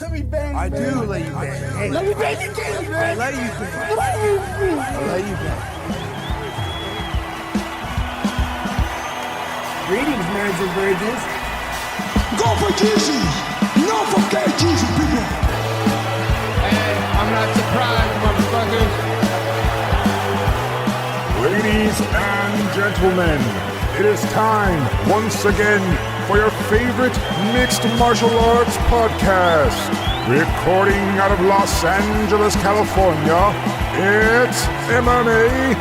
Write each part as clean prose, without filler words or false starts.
Let me bang. I do let you bang. Hey, let me bang you, man. I let you bang. I let you bang. Greetings, marriage and virgins. Go for Jesus. No forget Jesus, people. Hey, I'm not surprised, motherfuckers. Ladies and gentlemen, it is time once again for your favorite mixed martial arts podcast. Recording out of Los Angeles, California, it's MMA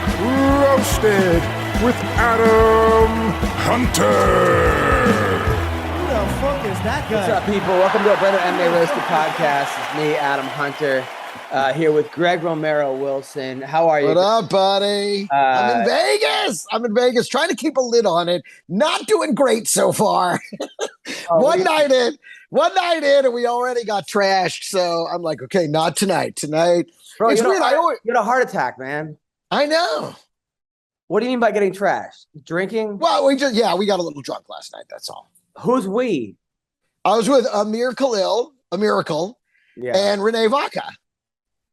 Roasted with Adam Hunter. Who the fuck is that guy? What's up, people? Welcome to another MMA Roasted Podcast. It's me, Adam Hunter, here with Greg Romero Wilson. How are you? What up, buddy? I'm in Vegas. Trying to keep a lid on it. Not doing great so far. One night in, and we already got trashed. So I'm like, okay, not tonight. Tonight, Bro, it's you weird. you had a heart attack, man. I know. What do you mean by getting trashed? Drinking? Well, we got a little drunk last night. That's all. Who's we? I was with Amir Khalil, a miracle, Yeah, and Renee Vaca.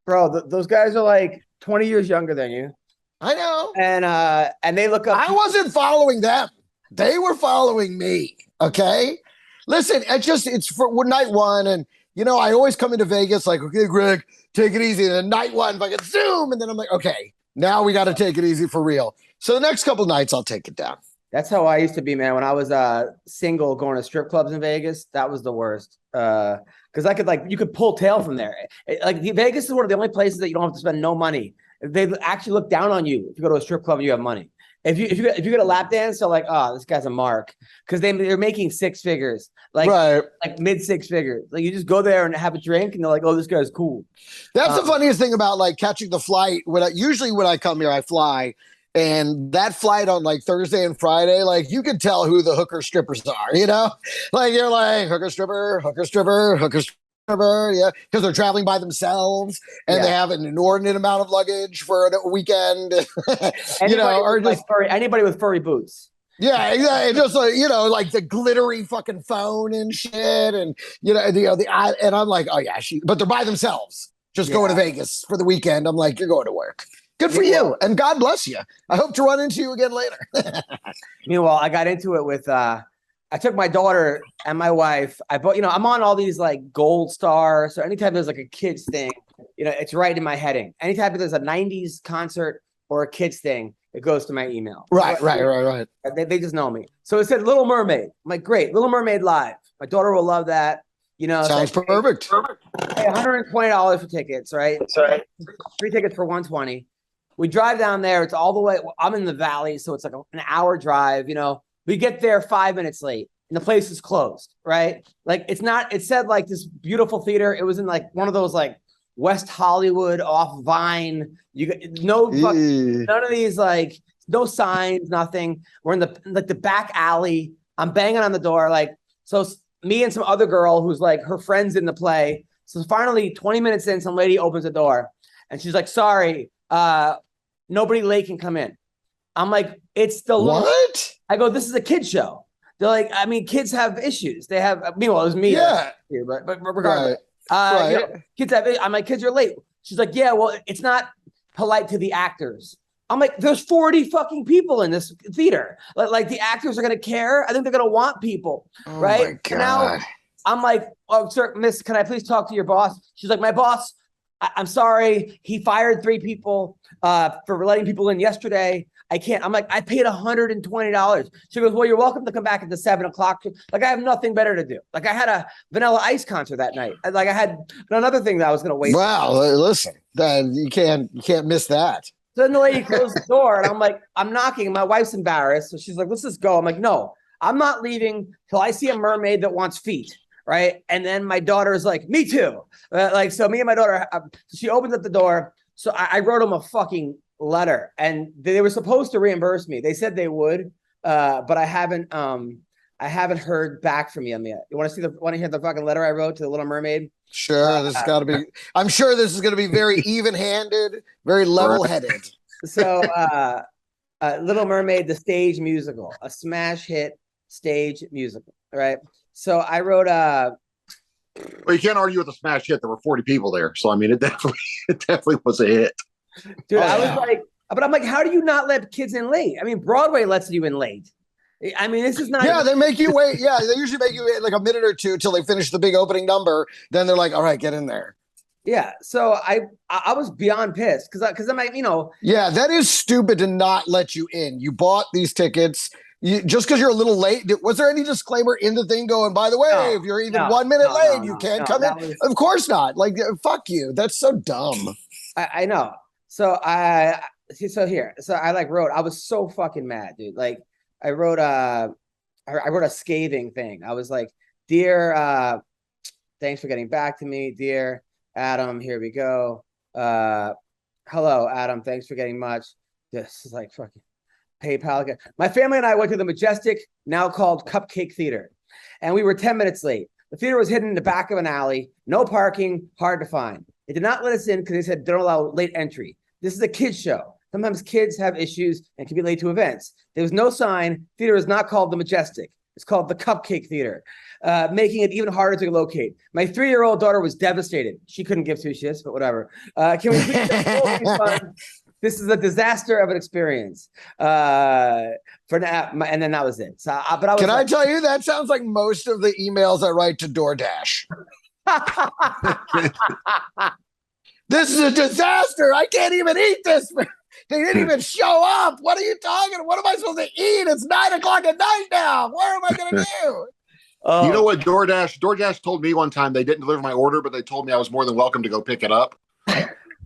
bro, those guys are like 20 years younger than you, I know. and they look up. I wasn't following them. They were following me. Okay. Listen, it's for night one. And, I always come into Vegas like, okay, Greg, take it easy. And then night one, if I can zoom. And then I'm like, okay, now we got to take it easy for real. So the next couple nights, I'll take it down. That's how I used to be, man. When I was single, going to strip clubs in Vegas, that was the worst. Because I could you could pull tail from there. Vegas is one of the only places that you don't have to spend no money. They actually look down on you if you go to a strip club and you have money. If you get a lap dance, they're like, oh, this guy's a mark, because they're making six figures, like mid six figures. Like you just go there and have a drink, and they're like, oh, this guy's cool. That's the funniest thing about catching the flight. Usually when I come here, I fly. And that flight on Thursday and Friday, you can tell who the hooker strippers are, you're like hooker stripper, yeah, because they're traveling by themselves and they have an inordinate amount of luggage for a weekend, Anybody with furry boots. Yeah, exactly. Just the glittery fucking phone and shit, and and I'm like, oh yeah, but they're by themselves, just going to Vegas for the weekend. I'm like, you're going to work. Good for you, and God bless you. I hope to run into you again later. Meanwhile, I got into it with I took my daughter and my wife. I bought, I'm on all these Gold Star. So anytime there's a kids thing, it's right in my heading. Anytime there's a 90s concert or a kids thing, it goes to my email. Right. They just know me. So it said Little Mermaid. I'm like, great, Little Mermaid live. My daughter will love that. Sounds perfect. Hey, $120 for tickets, right? That's right. 3 tickets for $120. We drive down there. It's all the way. I'm in the valley, so it's an hour drive. We get there 5 minutes late, and the place is closed. Right? It's not. It said this beautiful theater. It was in one of those West Hollywood off Vine. You got none of these no signs, nothing. We're in the back alley. I'm banging on the door so. Me and some other girl who's her friend's in the play. So finally, 20 minutes in, some lady opens the door, and she's like, "Sorry, nobody late can come in." I'm like, "It's the what?" I go, "This is a kid show." They're like, "I mean, kids have issues. They have." Meanwhile, it was me. Yeah. But regardless, kids have. I'm like, "Kids are late." She's like, "Yeah, well, it's not polite to the actors." I'm like, there's 40 fucking people in this theater. The actors are going to care. I think they're going to want people. Right. My God. Now I'm like, oh, sir, miss, can I please talk to your boss? She's like, my boss, I'm sorry. He fired 3 people for letting people in yesterday. I can't. I'm like, I paid $120. She goes, well, you're welcome to come back at the 7 o'clock. I have nothing better to do. I had a Vanilla Ice concert that night. I had another thing that I was going to waste. Wow. Listen, you can't miss that. So then the lady closed the door, and I'm like, I'm knocking, and my wife's embarrassed. So she's like, let's just go. I'm like, no, I'm not leaving till I see a mermaid that wants feet, right? And then my daughter is like, me too. So me and my daughter, she opens up the door. So I wrote them a fucking letter, and they were supposed to reimburse me. They said they would, but I haven't heard back from them yet. You want to hear the fucking letter I wrote to the Little Mermaid? Sure, this has got to be. I'm sure this is going to be very even-handed, very level-headed. So, Little Mermaid, the stage musical, a smash hit stage musical, right? So I wrote Well, you can't argue with a smash hit. There were 40 people there, so I mean, it definitely was a hit. Dude, I was like, but I'm like, how do you not let kids in late? I mean, Broadway lets you in late. I mean, this is not. Yeah, they make you wait. Yeah, they usually make you wait like a minute or two till they finish the big opening number. Then they're like, all right, get in there. Yeah, so I was beyond pissed because I'm like, Yeah, that is stupid to not let you in. You bought these tickets. Just because you're a little late. Was there any disclaimer in the thing going, by the way, if you're even 1 minute late, you can't come in? Of course not. Like, fuck you. That's so dumb. I know. So here. So I wrote, I was so fucking mad, dude. Like I wrote a scathing thing. I was like, dear, thanks for getting back to me, dear Adam. Here we go. Hello, Adam. Thanks for getting much. This is like fucking PayPal again. My family and I went to the Majestic, now called Cupcake Theater, and we were 10 minutes late. The theater was hidden in the back of an alley, no parking, hard to find. They did not let us in because they said don't allow late entry. This is a kids show. Sometimes kids have issues and can be late to events. There was no sign. Theater is not called the Majestic. It's called the Cupcake Theater, making it even harder to locate. My 3-year-old daughter was devastated. She couldn't give two shits, but whatever. Can we please get a full refund? This is a disaster of an experience. For now, and then that was it. So, but I was. Can I tell you that sounds like most of the emails I write to DoorDash. This is a disaster. I can't even eat this. They didn't even show up. What are you talking? What am I supposed to eat? It's 9 o'clock at night now. What am I going to do? You know what? DoorDash told me one time they didn't deliver my order, but they told me I was more than welcome to go pick it up.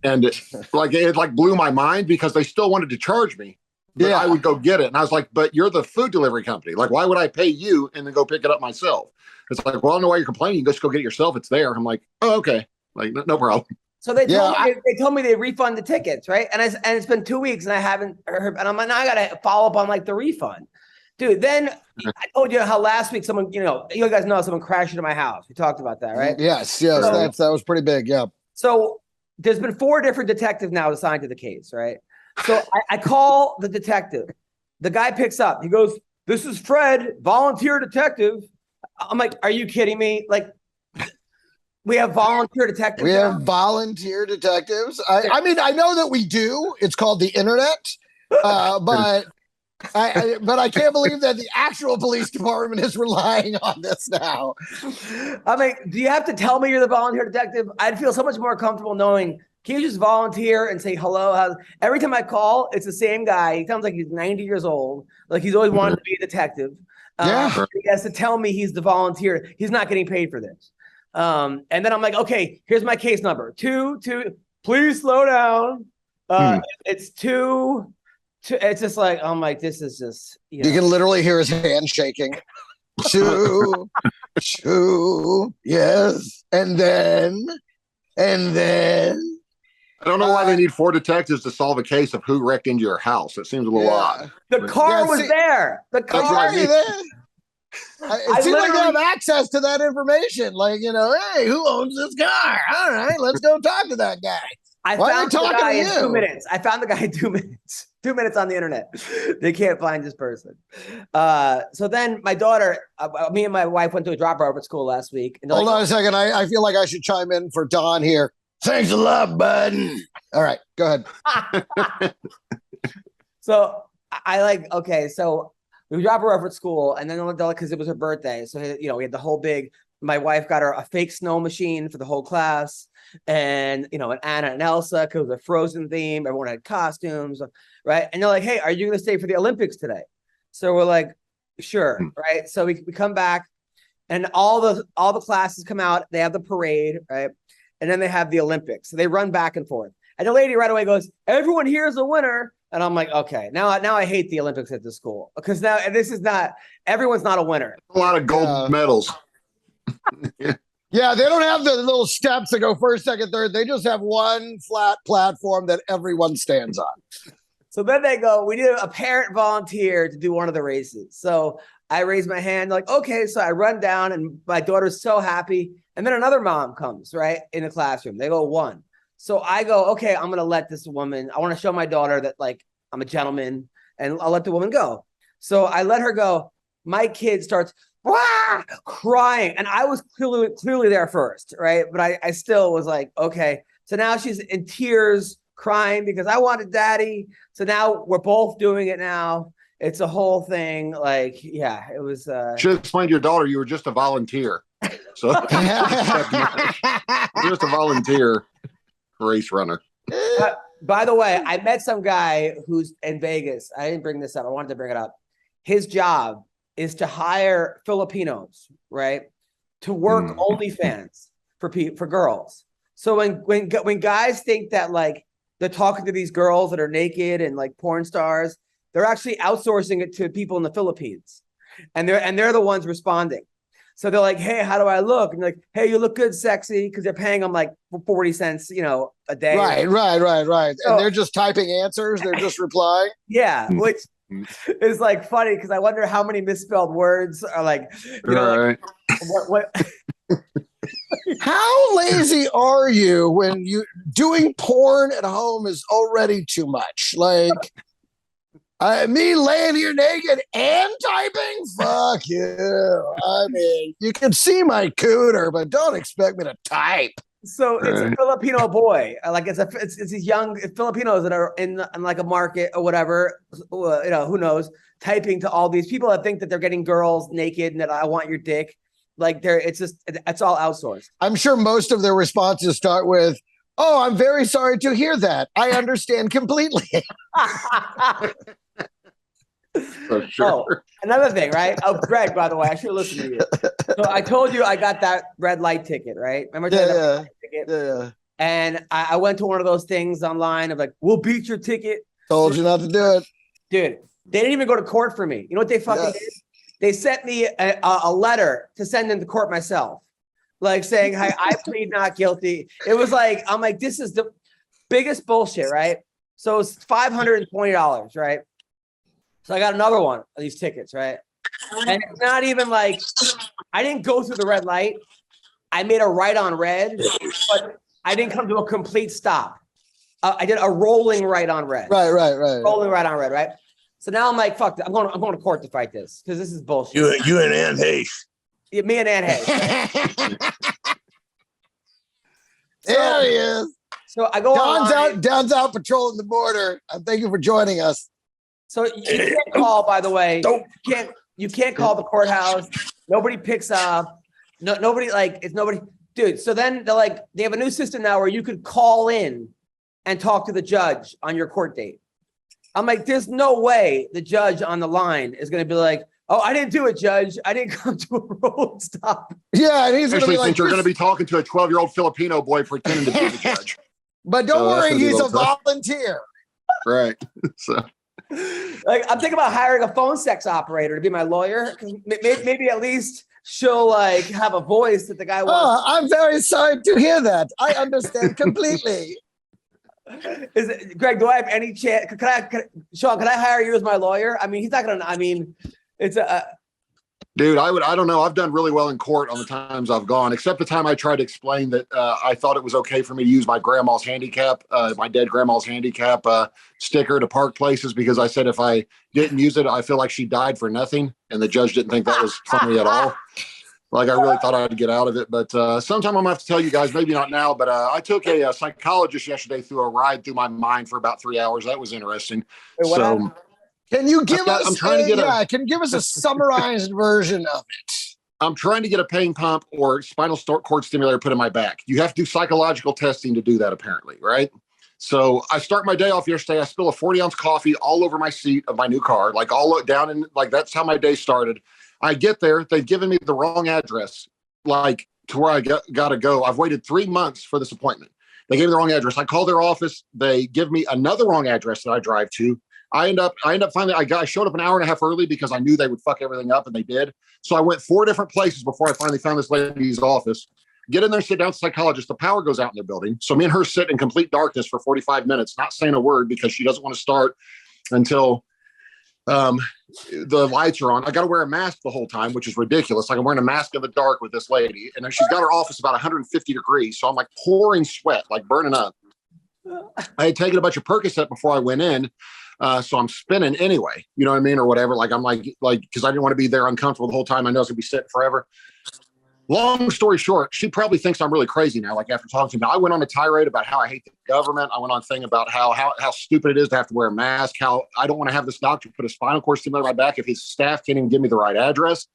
And it blew my mind because they still wanted to charge me. But I would go get it. And I was like, but you're the food delivery company. Like, why would I pay you and then go pick it up myself? It's like, well, I don't know why you're complaining. You just go get it yourself. It's there. I'm like, oh, okay. Like, no problem. So they told me they refund the tickets, right? And it's been 2 weeks and I haven't heard. And I'm like, now I got to follow up on like the refund. Dude, then I told you how last week someone, you guys know someone crashed into my house. We talked about that, right? Yes. That was pretty big. Yeah. So there's been 4 different detectives now assigned to the case, right? So I call the detective. The guy picks up. He goes, "This is Fred, volunteer detective." I'm like, "Are you kidding me?" Like, we have volunteer detectives. We have volunteer detectives. I mean, I know that we do. It's called the internet, but I can't believe that the actual police department is relying on this now. I mean, do you have to tell me you're the volunteer detective? I'd feel so much more comfortable knowing. Can you just volunteer and say hello? Every time I call, it's the same guy. He sounds like he's 90 years old. Like he's always wanted to be a detective. He has to tell me he's the volunteer. He's not getting paid for this. And then I'm like, okay, here's my case number. 2. Please slow down. It's 2. It's just like, I'm like, this is just. You can literally hear his hand shaking. 2, yes, and then. I don't know why they need 4 detectives to solve a case of who wrecked into your house. It seems a little odd. The car was there. The car. It seems like they have access to that information. Like, hey, who owns this car? All right, let's go talk to that guy. Why are they talking to you? In 2 minutes. I found the guy in 2 minutes. 2 minutes on the internet. They can't find this person. So then my daughter, me and my wife went to a dropout at school last week. And hold on a second. I feel like I should chime in for Don here. Thanks a lot, bud. All right, go ahead. So so we dropped her off at school, and then because it was her birthday, so we had the whole big. My wife got her a fake snow machine for the whole class, and and Anna and Elsa because it was a Frozen theme. Everyone had costumes, right? And they're like, "Hey, are you going to stay for the Olympics today?" So we're like, "Sure," right? So we come back, and all the classes come out. They have the parade, right? And then they have the Olympics. So they run back and forth. And the lady right away goes, "Everyone here is a winner." And I'm like, okay, now I hate the Olympics at the school because now everyone's not a winner. A lot of gold medals. Yeah, they don't have the little steps that go first, second, third. They just have one flat platform that everyone stands on. So then they go, we need a parent volunteer to do one of the races. So I raise my hand, like, okay. So I run down and my daughter's so happy. And then another mom comes, right, in the classroom. They go 1. So I go, okay, I'm going to let this woman, I want to show my daughter that, like, I'm a gentleman, and I'll let the woman go. So I let her go. My kid starts, crying. And I was clearly there first, right? But I still was like, okay. So now she's in tears, crying because I wanted daddy. So now we're both doing it now. It's a whole thing. Like, yeah, it was. Should explain to your daughter you were just a volunteer. So just a volunteer race runner. By the way, I met some guy who's in Vegas. I didn't bring this up. I wanted to bring it up. His job is to hire Filipinos, right, to work OnlyFans for girls. So when guys think that like they're talking to these girls that are naked and like porn stars, they're actually outsourcing it to people in the Philippines, and they're the ones responding. So they're like, "Hey, how do I look?" And like, "Hey, you look good, sexy," because they're paying them like 40 cents, a day. Right. So, and they're just typing answers. They're just replying. Yeah, which is like funny because I wonder how many misspelled words are like, Right. what How lazy are you when you doing porn at home is already too much? Like, me laying here naked and typing? Fuck you. I mean, you can see my cooter, but don't expect me to type. So it's a Filipino boy. Like it's these young Filipinos that are in like a market or whatever, who knows, typing to all these people that think that they're getting girls naked and that I want your dick. Like it's all outsourced. I'm sure most of their responses start with, "Oh, I'm very sorry to hear that. I understand completely." For sure. Oh, another thing, right? Oh, Greg, by the way, I should listen to you. So I told you I got that red light ticket, right? Remember that red light ticket? Yeah. And I went to one of those things online of like, we'll beat your ticket. Told you not to do it. Dude, they didn't even go to court for me. You know what they fucking did? They sent me a letter to send into court myself, like saying, "Hey, I plead not guilty." It was like, I'm like, this is the biggest bullshit, right? So it's $520, right? So I got another one of these tickets, right? And it's not even like I didn't go through the red light. I made a right on red, but I didn't come to a complete stop. I did a rolling right on red. Right. Rolling right on red, right? So now I'm like, fuck, I'm going to court to fight this because this is bullshit. You and Ann Hayes. Yeah, me and Ann Hayes. There he is. So I go online. Don's out patrolling the border. Thank you for joining us. So you can't call, by the way. You can't call the courthouse. Nobody picks up. Nobody. Dude. So then they have a new system now where you could call in and talk to the judge on your court date. I'm like, there's no way the judge on the line is going to be like, "Oh, I didn't do it, judge. I didn't come to a road stop." Yeah, and he's going to be Especially like, since you're going to be talking to a 12-year-old Filipino boy pretending to be the judge. But don't worry, gonna be he's a little tough. volunteer. Right. So Like, I'm thinking about hiring a phone sex operator to be my lawyer. Maybe at least she'll like have a voice that the guy wants. Oh, I'm very sorry to hear that. I understand completely. Greg, do I have any chance? Sean, can I hire you as my lawyer? I mean, he's not gonna. I mean, it's a. dude, I don't know. I've done really well in court on the times I've gone, except the time I tried to explain that I thought it was okay for me to use my grandma's handicap, my dead grandma's handicap sticker to park places because I said if I didn't use it, I feel like she died for nothing. And the judge didn't think that was funny at all. Like, I really thought I'd get out of it. But sometime I'm going to have to tell you guys, maybe not now, but I took a psychologist yesterday through a ride through my mind for about 3 hours. That was interesting. Wait, So Can you give us? I'm trying to get can you give us a summarized version of it? I'm trying to get a pain pump or spinal cord stimulator put in my back. You have to do psychological testing to do that, apparently, right? So I start my day off yesterday. I spill a 40-ounce coffee all over my seat of my new car, like all down in, like that's how my day started. I get there. They've given me the wrong address, like to where I got to go. I've waited 3 months for this appointment. They gave me the wrong address. I call their office. They give me another wrong address that I drive to. I end up finally, I showed up an hour and a half early because I knew they would fuck everything up, and they did. So I went 4 different places before I finally found this lady's office. Get in there, sit down with the psychologist. The power goes out in their building. So me and her sit in complete darkness for 45 minutes, not saying a word because she doesn't want to start until the lights are on. I got to wear a mask the whole time, which is ridiculous. Like, I'm wearing a mask in the dark with this lady, and she's got her office about 150 degrees. So I'm like pouring sweat, like burning up. I had taken a bunch of Percocet before I went in. So I'm spinning anyway, you know what I mean? Or whatever. Like, I'm like, cause I didn't want to be there uncomfortable the whole time. I know it's gonna be sitting forever. Long story short, she probably thinks I'm really crazy now. Like after talking to me, I went on a tirade about how I hate the government. I went on a thing about how stupid it is to have to wear a mask. How I don't want to have this doctor put a spinal cord stimulator on my back if his staff can't even give me the right address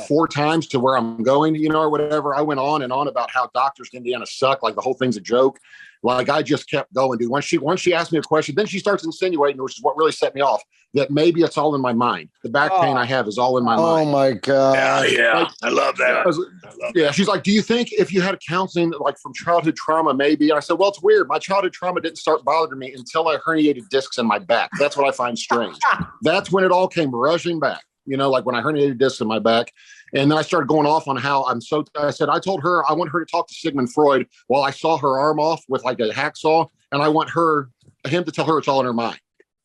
4 times to where I'm going, you know, or whatever. I went on and on about how doctors in Indiana suck. Like the whole thing's a joke. Like I just kept going, dude. Once she asked me a question, then she starts insinuating, which is what really set me off, that maybe it's all in my mind. The back pain I have is all in my mind. Oh my God. Yeah. Like, I love that. Yeah. She's like, do you think if you had counseling like from childhood trauma, maybe? And I said, well, it's weird. My childhood trauma didn't start bothering me until I herniated discs in my back. That's what I find strange. That's when it all came rushing back, you know, like when I herniated discs in my back. And then I started going off on how I told her I want her to talk to Sigmund Freud while I saw her arm off with like a hacksaw. And I want him to tell her it's all in her mind.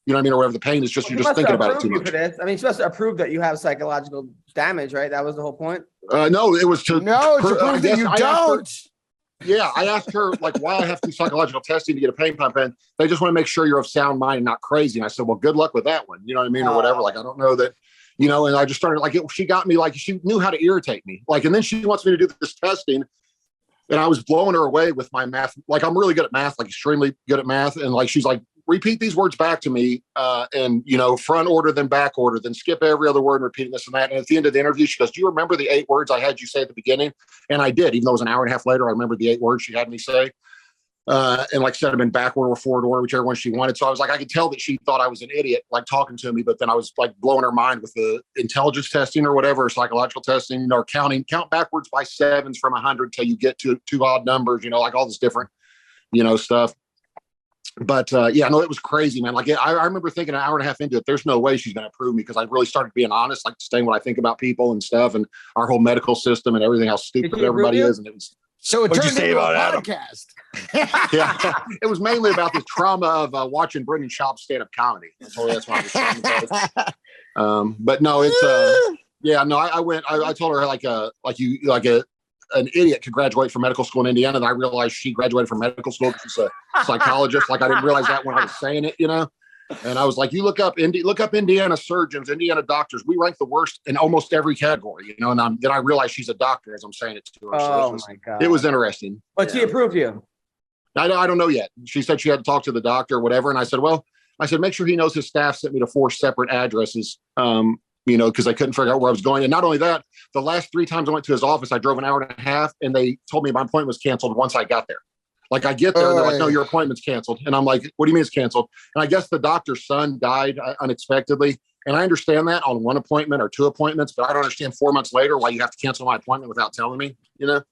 You know what I mean? Or whatever. The pain is just, you're just thinking about it too much. For this. I mean, she must have approved that you have psychological damage, right? That was the whole point. No, it was to prove that you don't. Yeah, I asked her like why I have to do psychological testing to get a pain pump in. They just want to make sure you're of sound mind and not crazy. And I said, well, good luck with that one. You know what I mean? Or whatever. Like, I don't know that, you know, and I just started like, she got me like, she knew how to irritate me. Like, and then she wants me to do this testing. And I was blowing her away with my math. Like, I'm really good at math, like extremely good at math. And like, she's like, repeat these words back to me. And, you know, front order, then back order, then skip every other word and repeating this and that. And at the end of the interview, she goes, do you remember the 8 words I had you say at the beginning? And I did, even though it was an hour and a half later, I remembered the 8 words she had me say. And like said them in back order or forward order, whichever one she wanted. So I was like, I could tell that she thought I was an idiot, like talking to me, but then I was like blowing her mind with the intelligence testing or whatever, or psychological testing, or count backwards by 7s from 100 till you get to 2 odd numbers, you know, like all this different, you know, stuff. But yeah, no, it was crazy, man. Like I remember thinking an hour and a half into it, there's no way she's going to approve me, because I really started being honest, like saying what I think about people and stuff, and our whole medical system and everything, how stupid everybody is. And it was. So it What'd you turned say into about a Adam? podcast. Yeah, it was mainly about the trauma of watching Brendan Schaub stand-up comedy. That's what I was talking about. But no, it's yeah, no, I told her an idiot could graduate from medical school in Indiana. And I realized she graduated from medical school because she's a psychologist. Like I didn't realize that when I was saying it, you know. And I was like, you look up Indiana surgeons, Indiana doctors. We rank the worst in almost every category, you know. And then I realized she's a doctor as I'm saying it to her. So my God. It was interesting. But she approved you. I don't know yet. She said she had to talk to the doctor or whatever. And I said, make sure he knows his staff sent me to 4 separate addresses, you know, because I couldn't figure out where I was going. And not only that, the last 3 times I went to his office, I drove an hour and a half, and they told me my appointment was canceled once I got there. Like I get there and they're like, no, your appointment's canceled. And I'm like, what do you mean it's canceled? And I guess the doctor's son died unexpectedly. And I understand that on 1 appointment or 2 appointments, but I don't understand 4 months later why you have to cancel my appointment without telling me, you know?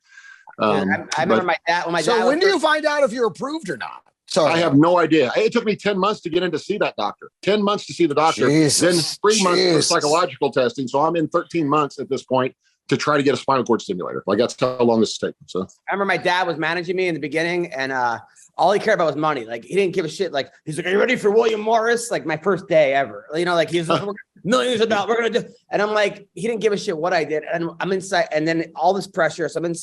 I remember my dad. When do you find out if you're approved or not? So I have no idea. It took me 10 months to get in to see that doctor. 10 months to see the doctor. Jesus, then 3 months for psychological testing. So I'm in 13 months at this point to try to get a spinal cord stimulator. Like that's how long this is taking. So I remember my dad was managing me in the beginning, and all he cared about was money. Like he didn't give a shit. Like he's like, "Are you ready for William Morris?" Like my first day ever. You know, like he's like, millions of dollars. We're gonna do. And I'm like, he didn't give a shit what I did. And I'm inside, and then all this pressure. So I'm in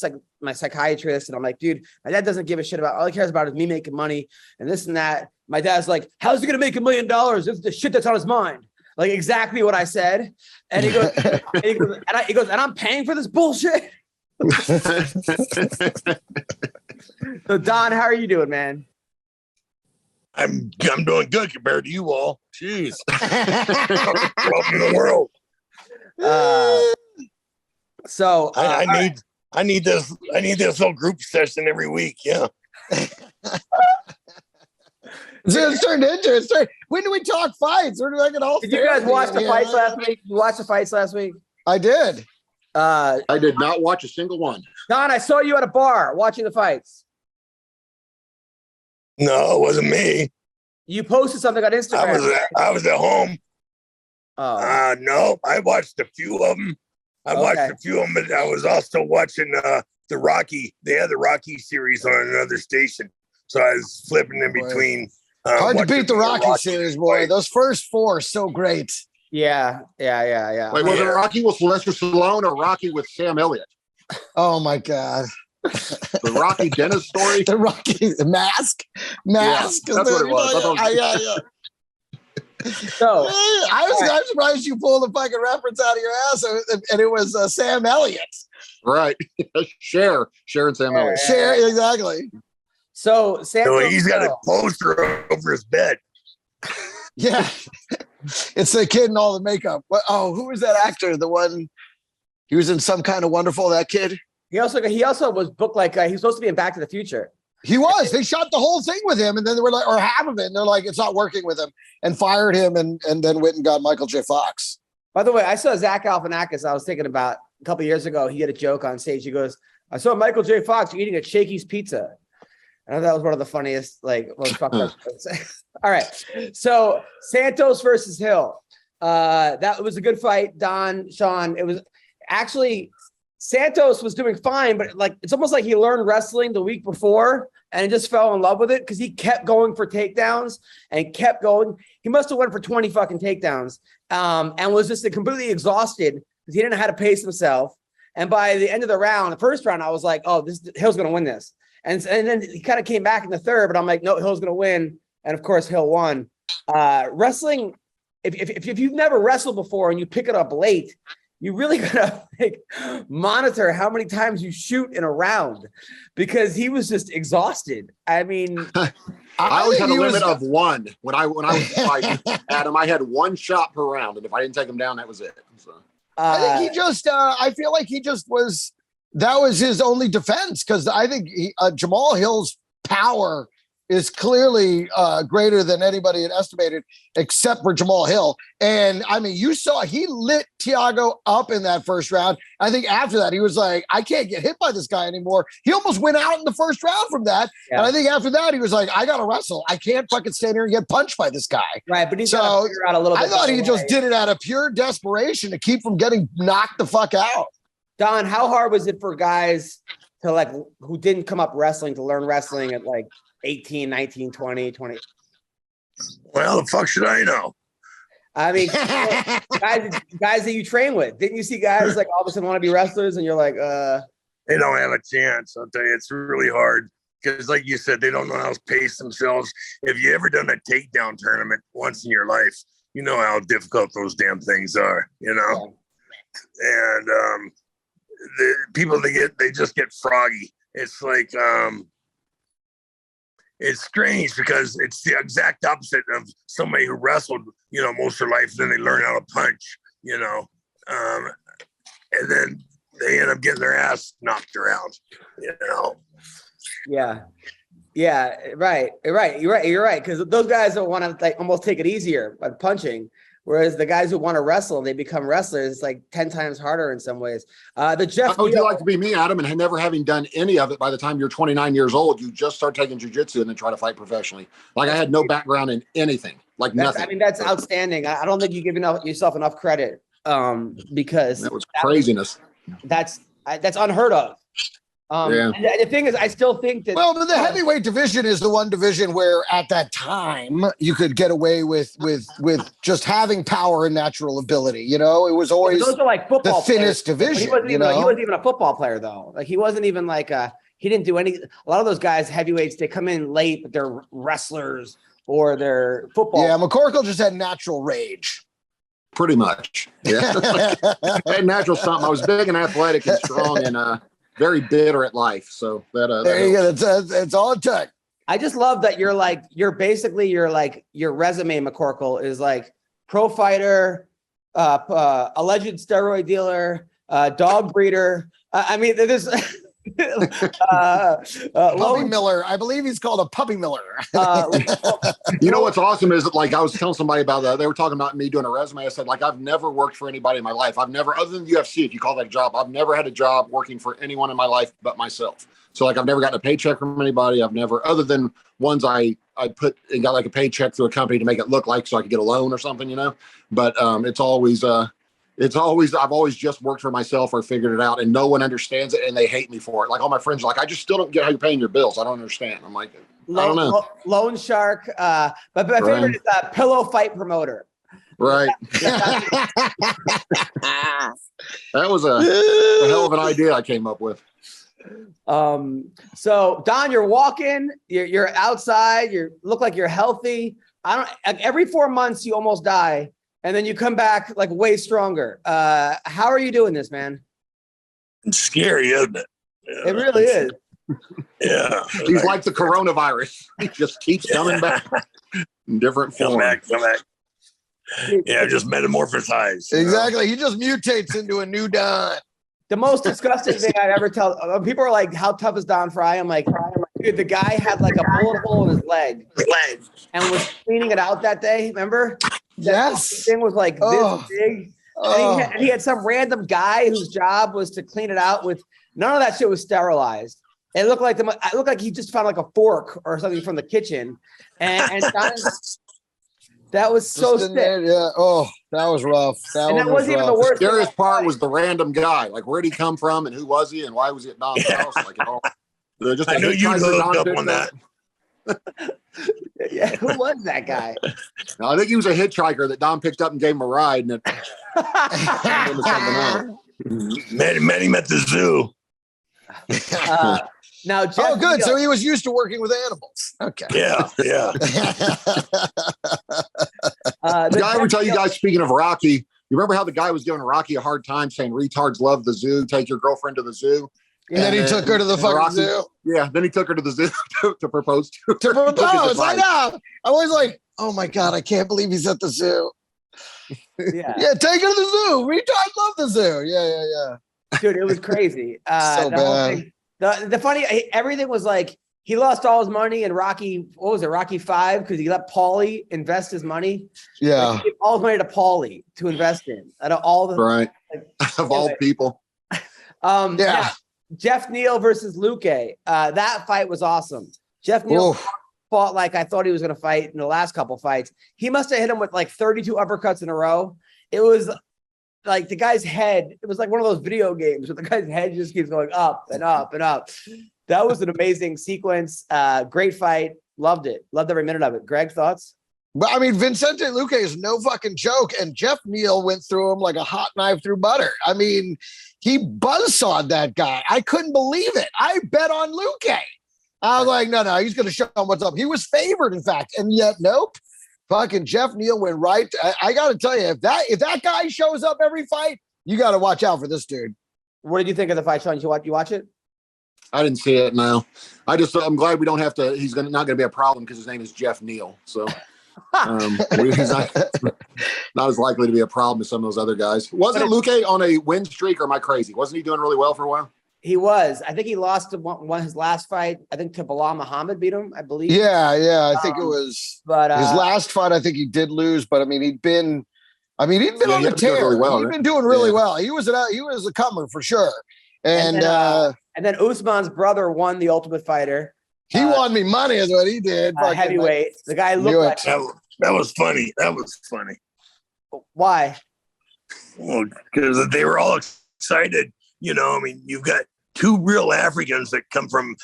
my psychiatrist, and I'm like, dude, my dad doesn't give a shit about. All he cares about is me making money and this and that. My dad's like, how's he gonna make $1 million? It's the shit that's on his mind. Like exactly what I said. And he goes, and I'm paying for this bullshit. So Don, how are you doing, man? I'm doing good compared to you all. Jeez. Welcome to the world. So I need this little group session every week. Yeah. So it's turned into. When do we talk fights? Where do I get all? Did you guys watch the fights last week? You watched the fights last week? I did. I did not watch a single one. Don, I saw you at a bar watching the fights. No, it wasn't me. You posted something on Instagram. I was at home. Oh. No, I watched a few of them. But I was also watching the Rocky. They had the Rocky series on another station, so I was flipping in between. Hard to beat the Rocky series, boy. Those first 4 are so great. Yeah. Wait, was it Rocky with Sylvester Stallone or Rocky with Sam Elliott? Oh my God. The Rocky Dennis story? The Rocky mask. Yeah, that's what it was. Yeah. So I'm surprised you pulled the fucking reference out of your ass, and it was Sam Elliott. Right. Cher and Sam Elliott. Cher, exactly. So Santos, he's got a poster over his bed. Yeah. It's the kid in all the makeup. Who was that actor? The one he was in Some Kind of Wonderful, that kid? He also was booked like he was supposed to be in Back to the Future. He was. They shot the whole thing with him, and then they were like, or half of it, and they're like, it's not working with him, and fired him, and then went and got Michael J. Fox. By the way, I saw Zach Galifianakis. I was thinking about a couple of years ago. He had a joke on stage. He goes, "I saw Michael J. Fox eating a Shakey's pizza." I thought that was one of the funniest, most fucked up. All right, so Santos versus Hill. That was a good fight, Don, Sean. It was actually Santos was doing fine, but it's almost like he learned wrestling the week before and just fell in love with it because he kept going for takedowns and kept going. He must have went for 20 fucking takedowns and was just completely exhausted because he didn't know how to pace himself. And by the end of the round, the first round, I was like, oh, Hill's going to win this. And then he kind of came back in the third, but I'm like, no, Hill's going to win. And of course, Hill won. Wrestling, if you've never wrestled before and you pick it up late, you really gotta monitor how many times you shoot in a round because he was just exhausted. I mean, I always had a limit of one when I was fighting Adam. I had one shot per round, and if I didn't take him down, that was it. So. I think he just. I feel like he just was. That was his only defense because I think Jamal Hill's power is clearly greater than anybody had estimated, except for Jamal Hill. And I mean, you saw he lit Thiago up in that first round. I think after that, he was like, I can't get hit by this guy anymore. He almost went out in the first round from that. Yeah. And I think after that, he was like, I got to wrestle. I can't fucking stand here and get punched by this guy. Right. But he's got to figure out a little bit. I thought he just did it out of pure desperation to keep from getting knocked the fuck out. Don, how hard was it for guys to who didn't come up wrestling to learn wrestling at 18, 19, 20. Well, the fuck should I know? I mean, guys that you train with, didn't you see guys all of a sudden want to be wrestlers and you're like, they don't have a chance. I'll tell you, it's really hard because like you said, they don't know how to pace themselves. If you ever done a takedown tournament once in your life, you know how difficult those damn things are, you know? Yeah. And the people they just get froggy. It's like, it's strange because it's the exact opposite of somebody who wrestled, most of their life. Then they learn how to punch, and then they end up getting their ass knocked around, Yeah, right. You're right. Because those guys don't want to almost take it easier by punching. Whereas the guys who want to wrestle, they become wrestlers. It's 10 times harder in some ways. How would you like to be me, Adam, and never having done any of it by the time you're 29 years old, you just start taking jiu-jitsu and then try to fight professionally. I had no background in anything, nothing. I mean, that's outstanding. I don't think you give yourself enough credit because that was craziness. That's unheard of. And the thing is, I still think that. Well, but the heavyweight division is the one division where, at that time, you could get away with just having power and natural ability. It was always those are football the thinnest division. He wasn't even a football player though. He wasn't even he didn't do any. A lot of those guys, heavyweights, they come in late, but they're wrestlers or they're football. Yeah, McCorkle just had natural rage. Pretty much. Yeah, I had natural something. I was big and athletic and strong and very bitter at life. So there you go. That's all it took. I just love that your resume, McCorkle, is pro fighter, alleged steroid dealer, dog breeder. I mean, there's Puppy Miller. I believe he's called a Puppy Miller. What's awesome is I was telling somebody about that. They were talking about me doing a resume. I said, I've never worked for anybody in my life. I've never, other than the UFC, if you call that a job, I've never had a job working for anyone in my life but myself. So I've never gotten a paycheck from anybody. I've never, other than ones I put and got a paycheck through a company to make it look so I could get a loan or something, but I've always just worked for myself or figured it out, and no one understands it, and they hate me for it. All my friends are I just still don't get how you're paying your bills. I don't understand. I'm I don't know. Loan shark. But my favorite is pillow fight promoter. Right. That was a hell of an idea I came up with. So Don, you're walking, you're outside, look like you're healthy. like every 4 months you almost die, and then you come back like way stronger. How are you doing this, man? It's scary, isn't it? Yeah. It really is. Yeah. He's like the coronavirus. He just keeps coming back in different Come forms. back. Yeah, just metamorphosize. Exactly. He just mutates into a new Don. The most disgusting thing I'd ever tell people are like, "How tough is Don Frye?" I'm like, dude, the guy had like a bullet hole in his leg and was cleaning it out that day. Remember? Yes. That thing was like this big. And he had some random guy whose job was to clean it out with none of that shit was sterilized. It looked like he just found like a fork or something from the kitchen. And Don, that was so sick. Yeah. Oh, that was rough. That wasn't even the The worst. scariest part was the random guy. Like, where'd he come from and who was he and why was he at Dom's house? Like, just I know you hooked up on that. Yeah, who was that guy? No, I think he was a hitchhiker that Dom picked up and gave him a ride, and it Met him at the zoo. Now, Jeff good. Neal, So he was used to working with animals. Okay. Yeah. Did I ever tell you guys, speaking of Rocky, you remember how the guy was giving Rocky a hard time saying retards love the zoo, take your girlfriend to the zoo? And then he took her to the fucking Rocky, zoo. Yeah, then he took her to the zoo to propose to her. To Took his propose. I advice. know. I was like, oh my God, I can't believe he's at the zoo. yeah, Yeah, take her to the zoo. Retards love the zoo. Yeah. dude, it was crazy. So the whole bad. thing- the funny, everything was like he lost all his money in Rocky. What was it, Rocky 5? Because he let Paulie invest his money. Yeah. Like, he gave all his money to Paulie to invest in. Out of all the Right. Of all people. Yeah. now, Jeff Neal versus Luque. That fight was awesome. Jeff Neal Oof. fought like I thought he was going to fight in the last couple fights. He must have hit him with like 32 uppercuts in a row. It was like the guy's head. It was like one of those video games where the guy's head just keeps going up and up and up. That was an amazing sequence. Great fight. Loved it. Loved every minute of it. Greg, thoughts? But I mean, Vicente Luque is no fucking joke. And Jeff Neal went through him like a hot knife through butter. I mean, he buzzsawed that guy. I couldn't believe it. I bet on Luque. I was like, no, he's going to show him what's up. He was favored, in fact. And yet, nope. Fucking Jeff Neal went right. I got to tell you, if that guy shows up every fight, you got to watch out for this dude. What did you think of the fight, Sean? You watch it? I didn't see it. No, I'm glad we don't have to. He's not going to be a problem because his name is Jeff Neal. So he's not as likely to be a problem as some of those other guys. Wasn't Luque on a win streak, or am I crazy? Wasn't he doing really well for a while? He was. I think he lost to his last fight. I think to Bilal Muhammad beat him, I believe. Yeah. I think it was. But his last fight, I think he did lose. But I mean, he'd been on the tear. Really well, he'd right? been doing really well. He was a comer for sure. And then Usman's brother won the Ultimate Fighter. he won me money, is what he did. Fucking Heavyweight. The guy looked like. That was funny. Why? Well, because they were all excited. You know, I mean, you've got two real Africans that come from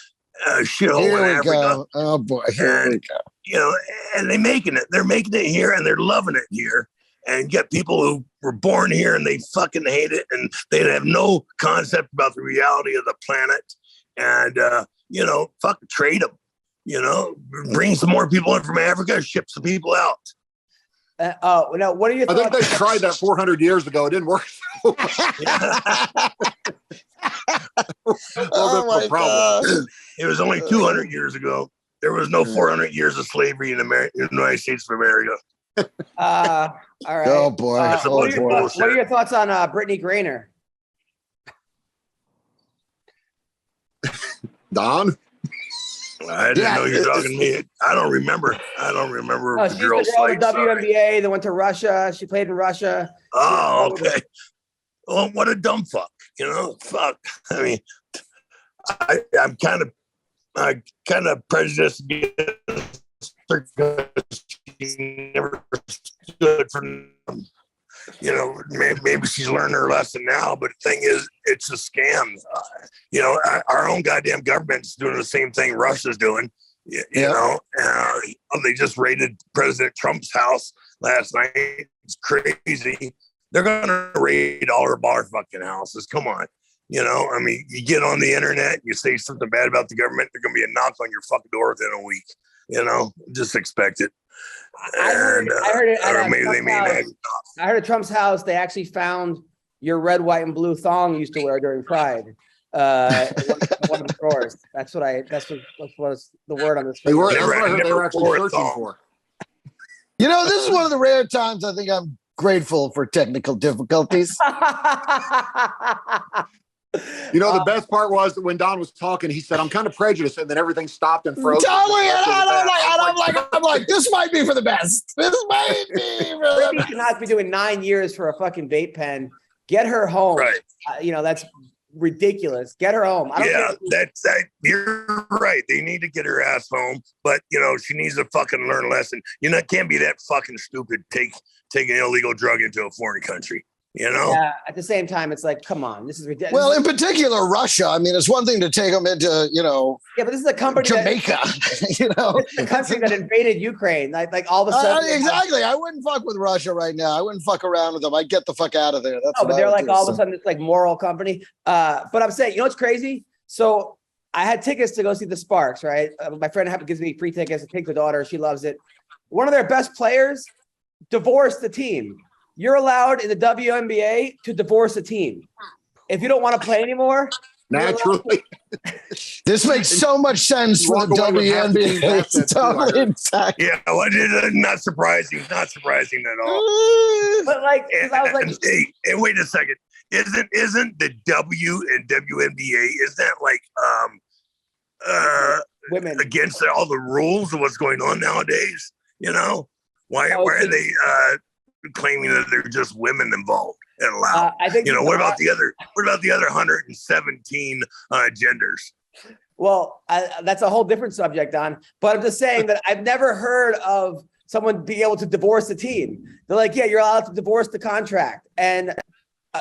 shithole Here in we Africa. go. Oh boy, here we And, go. you know, and they're making it here and they're loving it here. And you got people who were born here and they fucking hate it and they have no concept about the reality of the planet. And, you know, fucking trade them, you know, bring some more people in from Africa, ship some people out. Now, what are your I thoughts? think they tried that 400 years ago. It didn't work. Oh my God. It was only 200 years ago. There was no 400 years of slavery in the United States of America. All right. Oh boy. What are your thoughts on Brittany Griner? Don? I didn't know you were talking to me. I don't remember. Oh, she's the girl with WNBA that went to Russia. She played in Russia. Oh, okay. Well, what a dumb fuck. You know, fuck. I mean, I'm kind of prejudiced against her because she never stood for them. You know, maybe she's learned her lesson now, but the thing is, it's a scam. You know, our own goddamn government's doing the same thing Russia's doing. You know, they just raided President Trump's house last night. It's crazy. They're going to raid all our bar fucking houses. Come on. You know, I mean, you get on the internet, you say something bad about the government, there's going to be a knock on your fucking door within a week. Just expect it. I heard it at or maybe they mean that. I heard at Trump's house they actually found your red, white, and blue thong you used to wear during Pride. One of the drawers. That's what was the word on this. They were actually searching for. This is one of the rare times I think I'm grateful for technical difficulties. The best part was that when Don was talking, he said, "I'm kind of prejudiced," and then everything stopped and froze. Totally, and I'm like, this might be for the best. This might be for the best. Should not be doing 9 years for a fucking vape pen. Get her home. Right. That's ridiculous. Get her home. You're right. They need to get her ass home, but she needs to fucking learn a lesson. Can't be that fucking stupid. Take an illegal drug into a foreign country. Yeah. At the same time, it's like, come on, this is ridiculous. Well, in particular, Russia. I mean, it's one thing to take them into, Yeah, but this is a company Jamaica. It's a country that invaded Ukraine. Like all of a sudden. Exactly. I wouldn't fuck with Russia right now. I wouldn't fuck around with them. I'd get the fuck out of there. But they're like all of a sudden it's like moral company. But I'm saying, what's crazy? So I had tickets to go see the Sparks, right? My friend gives me free tickets to take the daughter. She loves it. One of their best players divorced the team. You're allowed in the WNBA to divorce a team. If you don't want to play anymore. Naturally. This makes so much sense for the WNBA. Yeah, well, not surprising. Not surprising at all. But I was like, hey, wait a second. Isn't the WNBA, is that like women against all the rules of what's going on nowadays? Why are they claiming that they're just women involved and allowed? I think. What about the other 117 genders? Well, that's a whole different subject, Don. But I'm just saying that I've never heard of someone being able to divorce a team. They're like, yeah, you're allowed to divorce the contract, and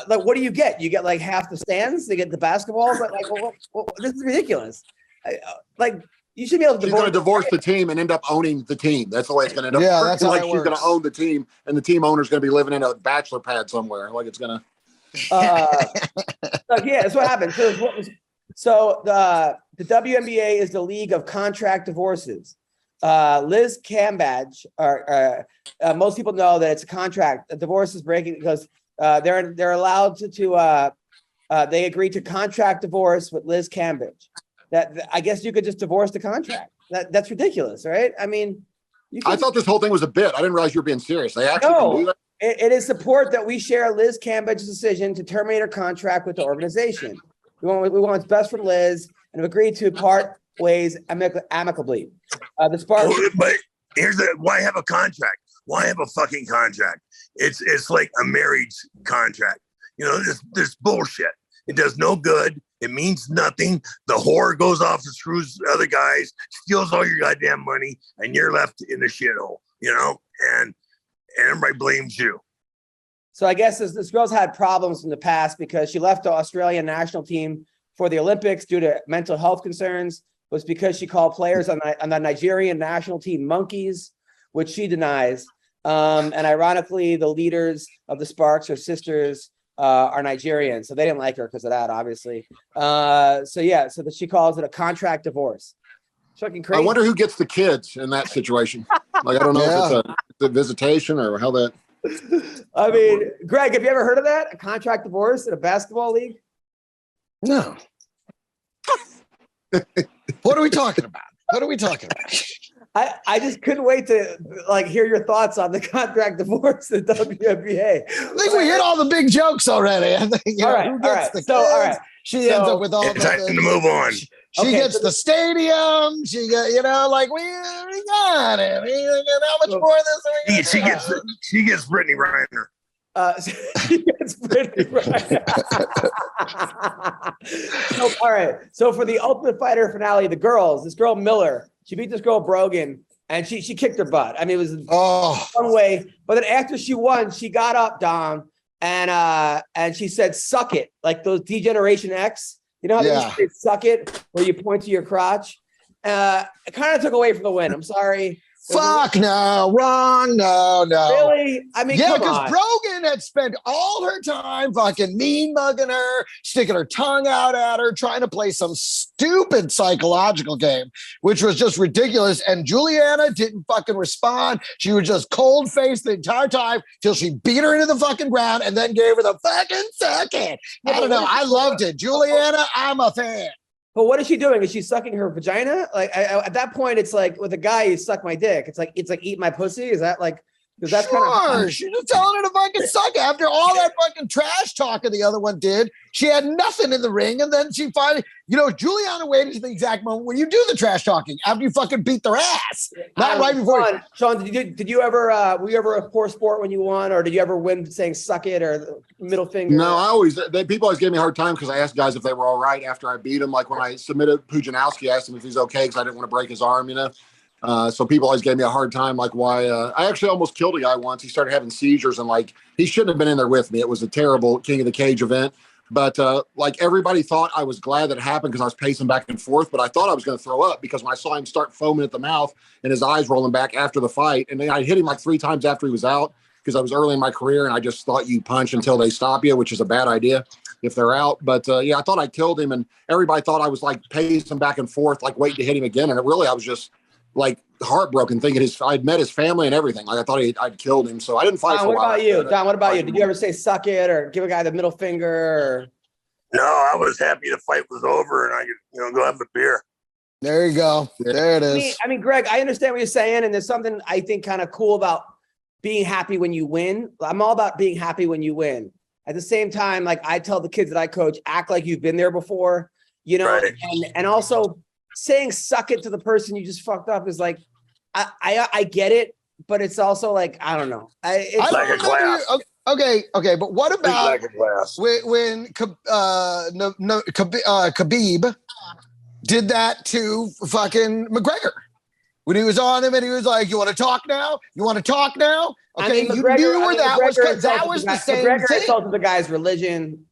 what do you get? You get like half the stands. They get the basketball, but this is ridiculous. You should be able to. She's going to divorce the team and end up owning the team. That's the way it's going to end up. Yeah, that's how it she's works. going to own the team, and the team owner's going to be living in a bachelor pad somewhere. Like it's going to. Yeah, that's what happened. So the WNBA is the league of contract divorces. Liz Cambage, most people know that it's a contract. A divorce is breaking because they're allowed to they agreed to contract divorce with Liz Cambage. That I guess you could just divorce the contract. That's ridiculous, right? I mean, I thought this whole thing was a bit. I didn't realize you were being serious. They actually can do that. It is support that we share Liz Cambage's decision to terminate her contract with the organization. We want what's best for Liz and have agreed to part ways amicably. The Sparks. But why have a contract? Why have a fucking contract? It's like a marriage contract. This bullshit. It does no good. It means nothing. The whore goes off and screws other guys, steals all your goddamn money, and you're left in the shithole, and everybody blames you. So I guess this girl's had problems in the past because she left the Australian national team for the Olympics due to mental health concerns. It was because she called players on the Nigerian national team monkeys, which she denies. And ironically, the leaders of the Sparks, her sisters, are Nigerian, so they didn't like her because of that, obviously. So that she calls it a contract divorce. Fucking crazy. I wonder who gets the kids in that situation. I don't know if it's a visitation or how that. I mean, Greg, have you ever heard of that? A contract divorce in a basketball league? No. What are we talking about? I just couldn't wait to hear your thoughts on the contract divorce in the WNBA. I think we hit all the big jokes already. I think, all right. She ends up with all it's time to move on. She gets the stadium. She got, we got it. How much more of this are we gonna do? She gets Brittany Reiner. She gets Brittany Reiner. All right. So for the Ultimate Fighter finale, the girls, this girl Miller, she beat this girl Brogan, and she kicked her butt. I mean, it was one way. But then after she won, she got up, Dom, and she said, "Suck it," like those D-Generation X. You know how they say "suck it," where you point to your crotch. It kind of took away from the win. I'm sorry. Fuck no, wrong, no. Really? I mean, yeah, come because on. Brogan had spent all her time fucking mean mugging her, sticking her tongue out at her, trying to play some stupid psychological game, which was just ridiculous. And Juliana didn't fucking respond. She was just cold faced the entire time till she beat her into the fucking ground and then gave her the fucking second. I don't know. I loved it. Juliana, I'm a fan. But what is she doing? Is she sucking her vagina? Like at that point, it's like with a guy, you suck my dick. It's like eat my pussy. Is that like? Because that's kind of. She's just telling her to fucking suck it. After all that fucking trash talking the other one did, she had nothing in the ring, and then she finally, Juliana waited to the exact moment when you do the trash talking after you fucking beat their ass, not right before. Sean, did you ever were you ever a poor sport when you won, or did you ever win saying suck it or middle finger? No, people always gave me a hard time because I asked guys if they were all right after I beat them. Like when I submitted Pujanowski, I asked him if he's okay because I didn't want to break his arm, So people always gave me a hard time, like why I actually almost killed a guy once. He started having seizures and like he shouldn't have been in there with me. It was a terrible King of the Cage event. But like everybody thought I was glad that it happened because I was pacing back and forth. But I thought I was going to throw up because when I saw him start foaming at the mouth and his eyes rolling back after the fight, and then I hit him like 3 times after he was out because I was early in my career and I just thought you punch until they stop you, which is a bad idea if they're out. But yeah, I thought I killed him and everybody thought I was like pacing back and forth, like waiting to hit him again. And I was just like heartbroken thinking I'd met his family and everything. Like I thought I'd killed him. So I didn't fight for a while. What about you, Don? What about you? Did you ever say suck it or give a guy the middle finger? Or... No, I was happy the fight was over and I could, go have a beer. There you go. There it is. I mean, Greg, I understand what you're saying. And there's something I think kind of cool about being happy when you win. I'm all about being happy when you win. At the same time, like I tell the kids that I coach, act like you've been there before, Right. and also saying suck it to the person you just fucked up is like, I get it, but it's also like, I don't know. It's like a glass. Okay, but what about like a glass. when Khabib did that to fucking McGregor? When he was on him and he was like, you want to talk now? You want to talk now? Okay, you knew where that was because that was the same McGregor thing. insulted the guy's religion.